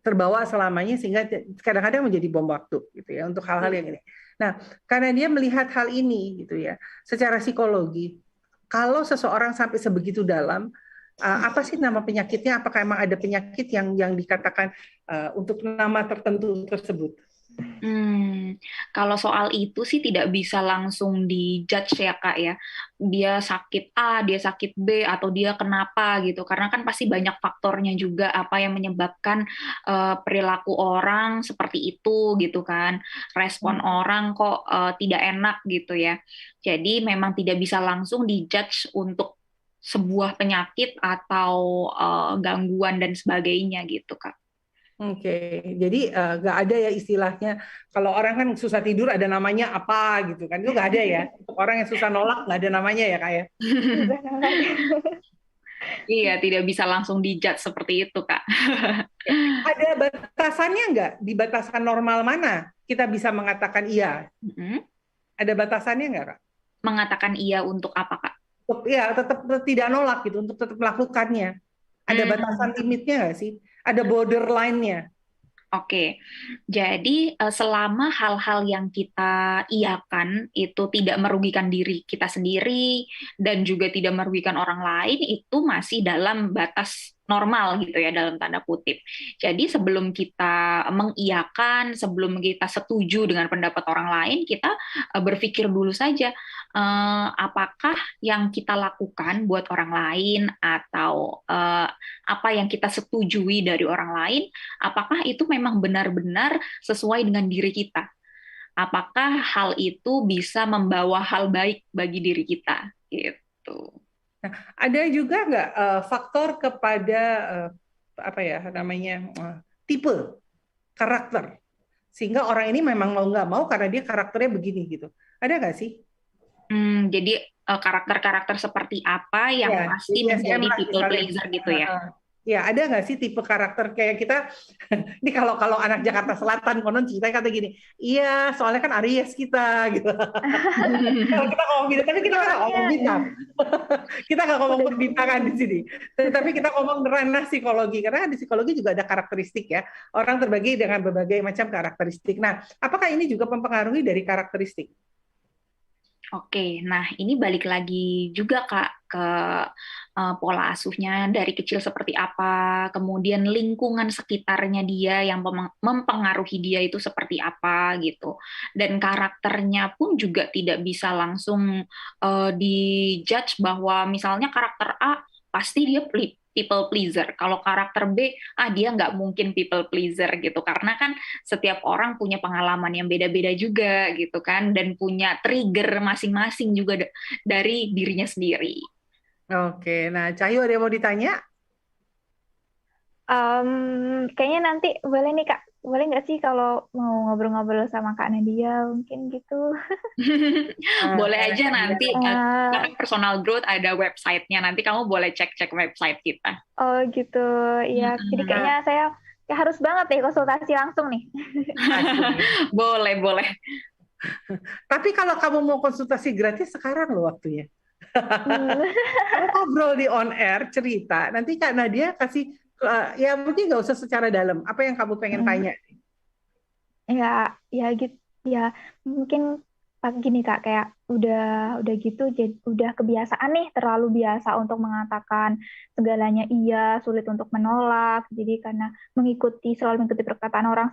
Speaker 1: terbawa selamanya sehingga kadang-kadang menjadi bom waktu gitu ya untuk hal-hal yang ini. Nah, karena dia melihat hal ini gitu ya, secara psikologi, kalau seseorang sampai sebegitu dalam, apa sih nama penyakitnya? Apakah emang ada penyakit yang dikatakan untuk nama tertentu tersebut?
Speaker 3: Kalau soal itu sih tidak bisa langsung dijudge ya Kak ya. Dia sakit A, dia sakit B, atau dia kenapa gitu. Karena kan pasti banyak faktornya juga apa yang menyebabkan perilaku orang seperti itu gitu kan. Respon orang kok tidak enak gitu ya. Jadi memang tidak bisa langsung dijudge untuk sebuah penyakit atau gangguan dan sebagainya gitu Kak.
Speaker 1: Oke, jadi nggak ada ya istilahnya kalau orang kan susah tidur ada namanya apa gitu kan itu nggak ada ya. Untuk orang yang susah nolak nggak ada namanya ya Kak ya.
Speaker 3: Iya, tidak bisa langsung dijudge seperti itu, Kak.
Speaker 1: Ada batasannya nggak? Di batasan normal mana kita bisa mengatakan iya?
Speaker 3: Mm-mm.
Speaker 1: Ada batasannya nggak Kak?
Speaker 3: Mengatakan iya untuk apa, Kak?
Speaker 1: Ya tetap tidak nolak gitu untuk tetap melakukannya. Ada batasan
Speaker 3: Hmm.
Speaker 1: limitnya nggak sih? Ada borderline-nya?
Speaker 3: Oke, jadi selama hal-hal yang kita iakan itu tidak merugikan diri kita sendiri dan juga tidak merugikan orang lain, itu masih dalam batas normal gitu ya, dalam tanda kutip. Jadi sebelum kita mengiyakan, sebelum kita setuju dengan pendapat orang lain, kita berpikir dulu saja, apakah yang kita lakukan buat orang lain atau apa yang kita setujui dari orang lain, apakah itu memang benar-benar sesuai dengan diri kita? Apakah hal itu bisa membawa hal baik bagi diri kita? Gitu.
Speaker 1: Nah, ada juga nggak faktor kepada apa ya namanya tipe karakter sehingga orang ini memang mau nggak mau karena dia karakternya begini gitu. Ada nggak sih?
Speaker 3: Jadi karakter-karakter seperti apa yang
Speaker 1: Ya,
Speaker 3: pasti
Speaker 1: BDSM
Speaker 3: menjadi
Speaker 1: lah
Speaker 3: people
Speaker 1: misalnya.
Speaker 3: pleaser gitu ya?
Speaker 1: Ya, ada nggak sih tipe karakter kayak kita? Ini kalau kalau anak Jakarta Selatan konon cerita kata gini, iya soalnya kan Aries kita gitu. Kalau kita ngomong bintang, tapi kita nggak ngomong bintang. Kita nggak ngomong perbintangan di sini. Tapi kita ngomong ranah psikologi karena di psikologi juga ada karakteristik ya. Orang terbagi dengan berbagai macam karakteristik. Nah, apakah ini juga mempengaruhi dari karakteristik?
Speaker 3: Oke, nah ini balik lagi juga Kak ke pola asuhnya dari kecil seperti apa, kemudian lingkungan sekitarnya dia yang mempengaruhi dia itu seperti apa gitu. Dan karakternya pun juga tidak bisa langsung dijudge bahwa misalnya karakter A pasti dia people pleaser. Kalau karakter B, dia nggak mungkin people pleaser gitu. Karena kan setiap orang punya pengalaman yang beda-beda juga gitu kan, dan punya trigger masing-masing juga dari dirinya sendiri.
Speaker 1: Oke, nah Cahyo ada yang mau ditanya?
Speaker 2: Kayaknya nanti boleh nih Kak. Boleh nggak sih kalau mau ngobrol-ngobrol sama Kak Nadia mungkin gitu?
Speaker 3: Boleh aja nanti,
Speaker 2: Eh,
Speaker 3: karena personal growth ada websitenya, nanti kamu boleh cek-cek website kita.
Speaker 2: oh gitu, iya. Jadi kayaknya saya harus banget nih konsultasi langsung nih.
Speaker 1: Asik.
Speaker 3: Boleh, boleh.
Speaker 1: Tapi kalau kamu mau konsultasi gratis sekarang loh waktunya.
Speaker 2: Hmm.
Speaker 1: Kamu ngobrol di on air cerita, nanti Kak Nadia kasih ya mungkin nggak usah secara dalam. Apa yang kamu pengen
Speaker 2: Hmm.
Speaker 1: tanya?
Speaker 2: Ya, ya gitu. Ya, mungkin gini Kak, kayak udah gitu jadi udah kebiasaan nih, terlalu biasa untuk mengatakan segalanya iya, sulit untuk menolak. Jadi karena selalu mengikuti perkataan orang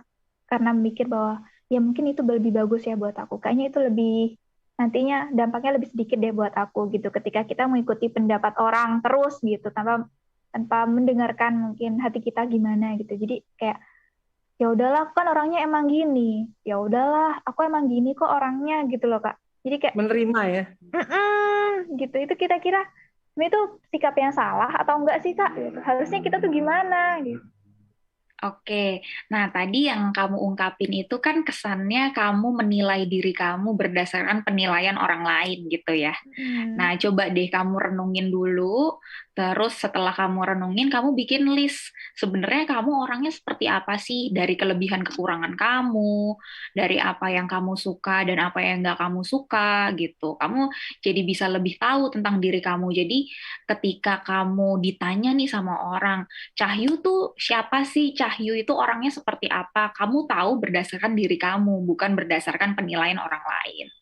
Speaker 2: karena mikir bahwa ya mungkin itu lebih bagus ya buat aku. Kayaknya itu lebih nantinya dampaknya lebih sedikit deh buat aku gitu ketika kita mengikuti pendapat orang terus gitu tanpa tanpa mendengarkan mungkin hati kita gimana gitu. Jadi kayak ya udahlah aku kan orangnya emang gini, ya udahlah aku emang gini kok orangnya gitu loh Kak. Jadi kayak
Speaker 1: Menerima ya.
Speaker 2: gitu itu kira-kira itu sikap yang salah atau enggak sih Kak gitu. Harusnya kita tuh gimana gitu.
Speaker 3: Oke, nah tadi yang kamu ungkapin itu kan kesannya kamu menilai diri kamu berdasarkan penilaian orang lain gitu ya.
Speaker 2: Hmm.
Speaker 3: Nah, coba deh kamu renungin dulu, terus setelah kamu renungin, kamu bikin list. Sebenarnya kamu orangnya seperti apa sih dari kelebihan kekurangan kamu, dari apa yang kamu suka dan apa yang nggak kamu suka gitu. Kamu jadi bisa lebih tahu tentang diri kamu. Jadi ketika kamu ditanya nih sama orang, Cahyu tuh siapa sih? Cahyu itu orangnya seperti apa? Kamu tahu berdasarkan diri kamu, bukan berdasarkan penilaian orang lain.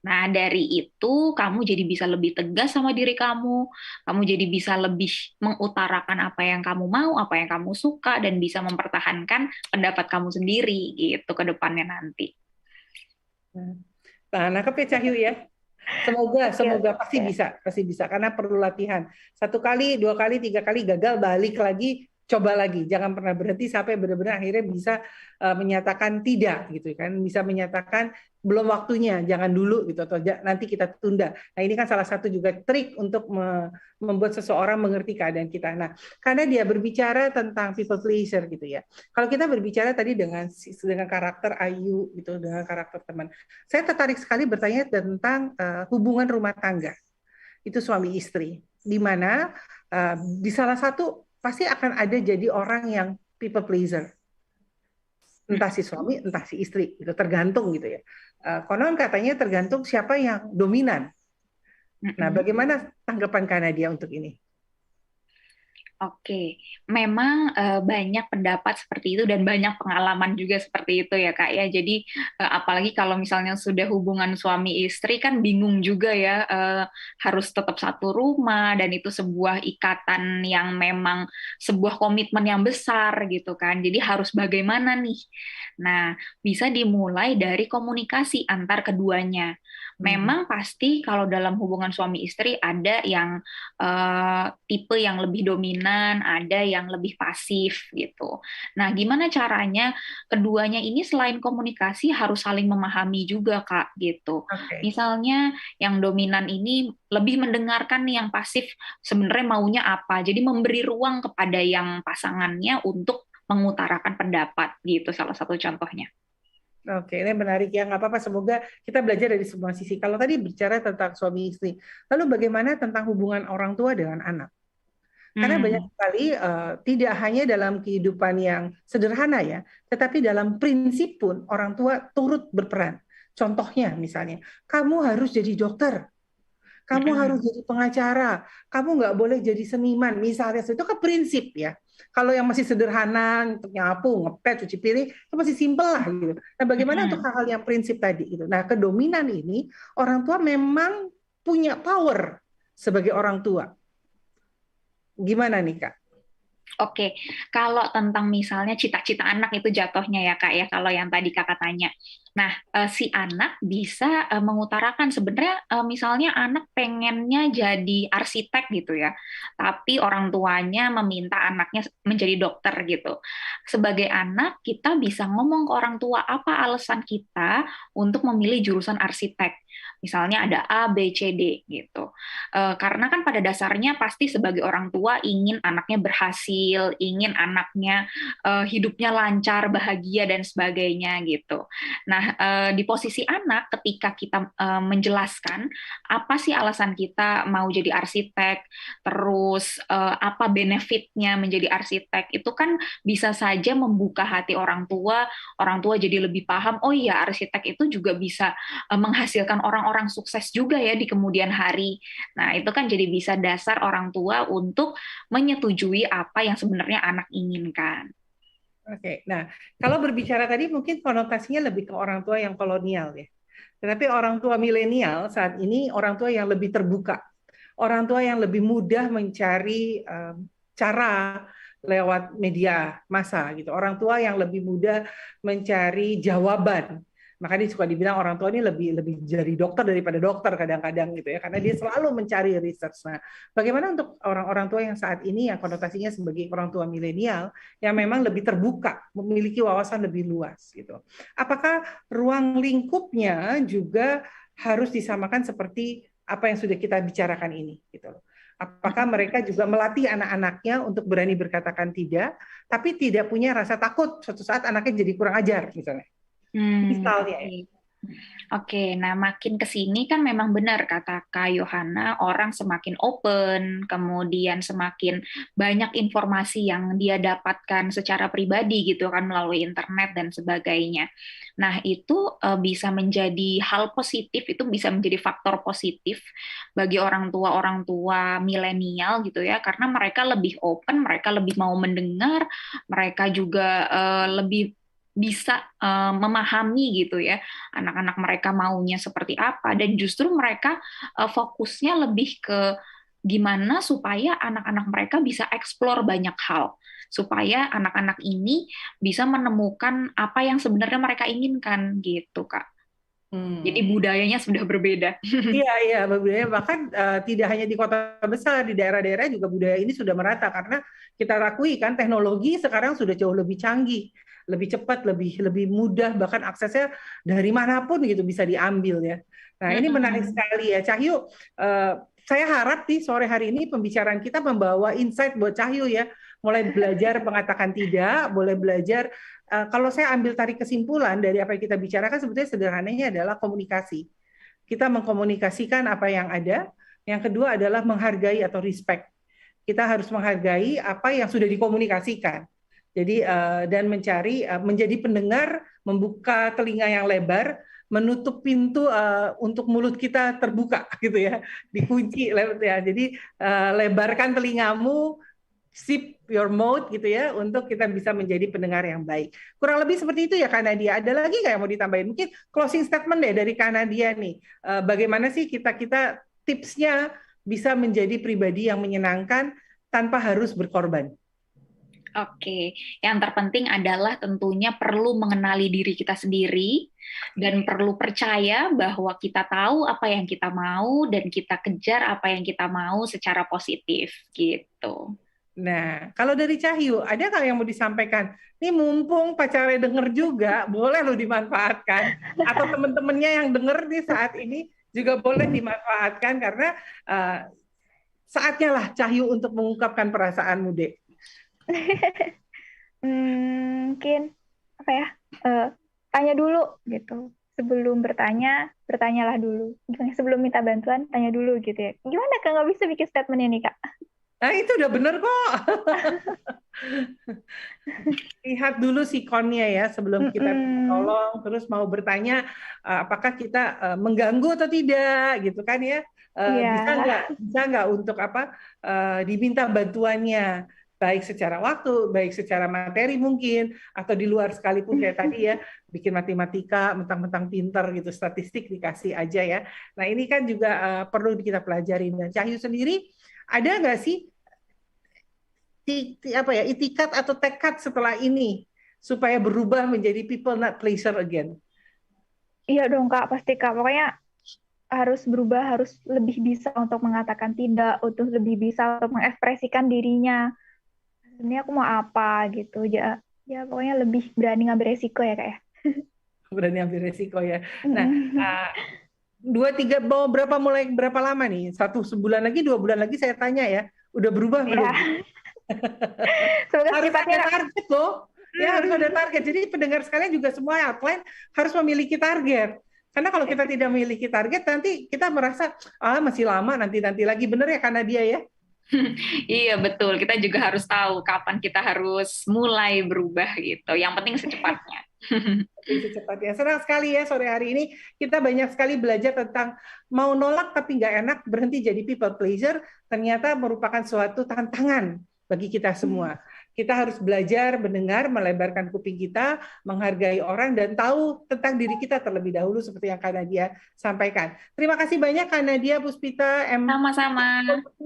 Speaker 3: Nah, dari itu kamu jadi bisa lebih tegas sama diri kamu jadi bisa lebih mengutarakan apa yang kamu mau, apa yang kamu suka, dan bisa mempertahankan pendapat kamu sendiri gitu ke depannya nanti.
Speaker 1: Nah, nangkep ya Cahyu ya.
Speaker 2: Oke,
Speaker 1: Semoga
Speaker 2: oke.
Speaker 1: pasti bisa karena perlu latihan. Satu kali, dua kali, tiga kali gagal, balik lagi, coba lagi. Jangan pernah berhenti sampai benar-benar akhirnya bisa menyatakan tidak gitu kan, bisa menyatakan belum waktunya, jangan dulu gitu atau nanti kita tunda. Nah, ini kan salah satu juga trik untuk membuat seseorang mengerti keadaan kita. Nah, karena dia berbicara tentang people pleasure gitu ya. Kalau kita berbicara tadi dengan karakter Ayu gitu, dengan karakter teman. Saya tertarik sekali bertanya tentang hubungan rumah tangga. Itu suami istri. Di mana di salah satu pasti akan ada jadi orang yang people pleaser. Entah si suami, entah si istri. Itu tergantung gitu ya. Konon katanya tergantung siapa yang dominan. Nah, bagaimana tanggapan Kanadia untuk ini?
Speaker 3: Oke, memang banyak pendapat seperti itu dan banyak pengalaman juga seperti itu ya Kak ya. Jadi apalagi kalau misalnya sudah hubungan suami istri kan bingung juga ya, harus tetap satu rumah dan itu sebuah ikatan yang memang sebuah komitmen yang besar gitu kan. Jadi harus bagaimana nih? Nah, bisa dimulai dari komunikasi antar keduanya. Memang pasti kalau dalam hubungan suami istri ada yang tipe yang lebih dominan, ada yang lebih pasif gitu. Nah, gimana caranya keduanya ini selain komunikasi harus saling memahami juga, Kak, gitu.
Speaker 1: Oke.
Speaker 3: Misalnya yang dominan ini lebih mendengarkan nih yang pasif sebenarnya maunya apa. Jadi memberi ruang kepada yang pasangannya untuk mengutarakan pendapat gitu salah satu contohnya.
Speaker 1: Oke, ini menarik ya. Nggak apa-apa. Semoga kita belajar dari semua sisi. Kalau tadi bicara tentang suami istri, lalu bagaimana tentang hubungan orang tua dengan anak? Karena banyak sekali tidak hanya dalam kehidupan yang sederhana ya, tetapi dalam prinsip pun orang tua turut berperan. Contohnya misalnya, kamu harus jadi dokter, kamu harus jadi pengacara, kamu nggak boleh jadi seniman, misalnya itu kan prinsip ya. Kalau yang masih sederhana untuk nyapu, ngepet, cuci piring itu masih simpel lah gitu. Nah, bagaimana untuk hal-hal yang prinsip tadi gitu. Nah, kedominan ini orang tua memang punya power sebagai orang tua. Gimana nih Kak?
Speaker 3: Oke, kalau tentang misalnya cita-cita anak itu jatuhnya ya Kak ya, kalau yang tadi Kakak tanya. Nah, si anak bisa mengutarakan sebenarnya misalnya anak pengennya jadi arsitek gitu ya, tapi orang tuanya meminta anaknya menjadi dokter gitu. Sebagai anak, kita bisa ngomong ke orang tua apa alasan kita untuk memilih jurusan arsitek. Misalnya ada A, B, C, D gitu. Karena kan pada dasarnya pasti sebagai orang tua ingin anaknya berhasil, ingin anaknya hidupnya lancar, bahagia dan sebagainya gitu. Nah, di posisi anak ketika kita menjelaskan apa sih alasan kita mau jadi arsitek, terus apa benefitnya menjadi arsitek, itu kan bisa saja membuka hati orang tua jadi lebih paham, oh iya arsitek itu juga bisa menghasilkan orang-orang sukses juga ya di kemudian hari. Nah, itu kan jadi bisa dasar orang tua untuk menyetujui apa yang sebenarnya anak inginkan.
Speaker 1: Oke, nah kalau berbicara tadi mungkin konotasinya lebih ke orang tua yang kolonial ya. Tetapi orang tua milenial saat ini orang tua yang lebih terbuka, orang tua yang lebih mudah mencari cara lewat media massa gitu. Orang tua yang lebih mudah mencari jawaban. Makanya suka dibilang orang tua ini lebih jadi dokter daripada dokter kadang-kadang gitu ya, karena dia selalu mencari research. Nah, bagaimana untuk orang-orang tua yang saat ini yang konotasinya sebagai orang tua milenial yang memang lebih terbuka, memiliki wawasan lebih luas gitu. Apakah ruang lingkupnya juga harus disamakan seperti apa yang sudah kita bicarakan ini gitu loh. Apakah mereka juga melatih anak-anaknya untuk berani berkatakan tidak, tapi tidak punya rasa takut suatu saat anaknya jadi kurang ajar misalnya. Misalnya ya.
Speaker 3: Oke. Oke, nah makin ke sini kan memang benar kata Kak Yohana, orang semakin open, kemudian semakin banyak informasi yang dia dapatkan secara pribadi gitu kan melalui internet dan sebagainya. Nah, itu bisa menjadi hal positif, itu bisa menjadi faktor positif bagi orang tua milenial gitu ya, karena mereka lebih open, mereka lebih mau mendengar, mereka juga lebih bisa memahami gitu ya anak-anak mereka maunya seperti apa, dan justru mereka fokusnya lebih ke gimana supaya anak-anak mereka bisa eksplor banyak hal, supaya anak-anak ini bisa menemukan apa yang sebenarnya mereka inginkan gitu Kak. Jadi budayanya sudah berbeda.
Speaker 1: Iya, iya, budaya bahkan tidak hanya di kota besar, di daerah-daerah juga budaya ini sudah merata karena kita akui kan teknologi sekarang sudah jauh lebih canggih, lebih cepat, lebih mudah, bahkan aksesnya dari manapun gitu bisa diambil ya. Nah, ini menarik sekali ya, Cahyu. Saya harap di sore hari ini pembicaraan kita membawa insight buat Cahyu ya, mulai belajar mengatakan tidak, boleh belajar. Kalau saya ambil tarik kesimpulan dari apa yang kita bicarakan, sebetulnya sederhananya adalah komunikasi. Kita mengkomunikasikan apa yang ada. Yang kedua adalah menghargai atau respect. Kita harus menghargai apa yang sudah dikomunikasikan. Jadi dan mencari menjadi pendengar, membuka telinga yang lebar, menutup pintu untuk mulut kita terbuka gitu ya, dikunci ya. Jadi lebarkan telingamu, sip your mouth gitu ya, untuk kita bisa menjadi pendengar yang baik. Kurang lebih seperti itu ya Kak Nadia. Ada lagi nggak yang mau ditambahin? Mungkin closing statement deh dari Kak Nadia nih. Bagaimana sih kita tipsnya bisa menjadi pribadi yang menyenangkan tanpa harus berkorban?
Speaker 3: Oke, yang terpenting adalah tentunya perlu mengenali diri kita sendiri dan perlu percaya bahwa kita tahu apa yang kita mau dan kita kejar apa yang kita mau secara positif gitu.
Speaker 1: Nah, kalau dari Cahyu, ada nggak yang mau disampaikan? Ini mumpung pacarnya denger juga, boleh lo dimanfaatkan. Atau teman-temannya yang denger nih saat ini juga boleh dimanfaatkan karena saatnya lah Cahyu untuk mengungkapkan perasaanmu, Dek.
Speaker 2: Mungkin apa ya? Tanya dulu gitu. Sebelum bertanya, bertanyalah dulu. Sebelum minta bantuan, tanya dulu gitu ya. Gimana Kak nggak bisa bikin statement ini Kak?
Speaker 1: Nah, itu udah bener kok. Lihat dulu sikonnya ya sebelum kita tolong, terus mau bertanya apakah kita mengganggu atau tidak gitu kan ya. Bisa nggak untuk apa diminta bantuannya, baik secara waktu, baik secara materi mungkin, atau di luar sekalipun kayak tadi ya, bikin matematika, mentang-mentang pinter gitu, statistik dikasih aja ya. Nah ini kan juga perlu kita pelajari. Dan Cahyu sendiri, ada nggak sih itikat atau tekad setelah ini supaya berubah menjadi people not pleaser again?
Speaker 2: Iya dong Kak, pasti Kak. Pokoknya harus berubah, harus lebih bisa untuk mengatakan tidak, untuk lebih bisa untuk mengekspresikan dirinya. Sebenarnya aku mau apa gitu. Ya pokoknya lebih berani ngambil resiko ya Kak ya.
Speaker 1: Berani ambil resiko ya. Nah, 2-3 mau mulai berapa lama nih? 1 sebulan lagi, 2 bulan lagi saya tanya ya. Udah berubah belum? Harus ada target loh. Ya harus ada target. Jadi pendengar sekalian juga semua outline harus memiliki target. Karena kalau kita tidak memiliki target, nanti kita merasa masih lama, nanti lagi. Bener ya karena dia ya.
Speaker 3: Iya betul. Kita juga harus tahu kapan kita harus mulai berubah gitu. Yang penting secepatnya.
Speaker 1: Secepatnya. Senang sekali ya sore hari ini kita banyak sekali belajar tentang mau nolak tapi nggak enak, berhenti jadi people pleaser ternyata merupakan suatu tantangan bagi kita semua. Kita harus belajar mendengar, melebarkan kuping kita, menghargai orang, dan tahu tentang diri kita terlebih dahulu seperti yang Kak Nadia sampaikan. Terima kasih banyak Kak Nadia Puspita,
Speaker 3: Sama-sama.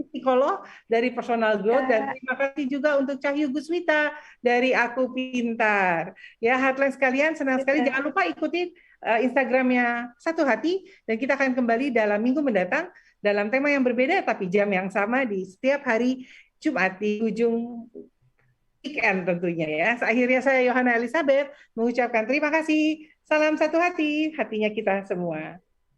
Speaker 1: psikolog dari Personal Growth, dan
Speaker 2: Ya,
Speaker 1: terima kasih juga untuk Cahyu Guswita dari Aku Pintar. Ya, Heartline sekalian, senang sekali.
Speaker 2: ya.
Speaker 1: Jangan lupa ikuti Instagramnya Satu Hati, dan kita akan kembali dalam minggu mendatang dalam tema yang berbeda tapi jam yang sama di setiap hari Jumat di ujung weekend tentunya ya. Akhirnya saya Yohana Elizabeth mengucapkan terima kasih. Salam satu hati, hatinya kita semua.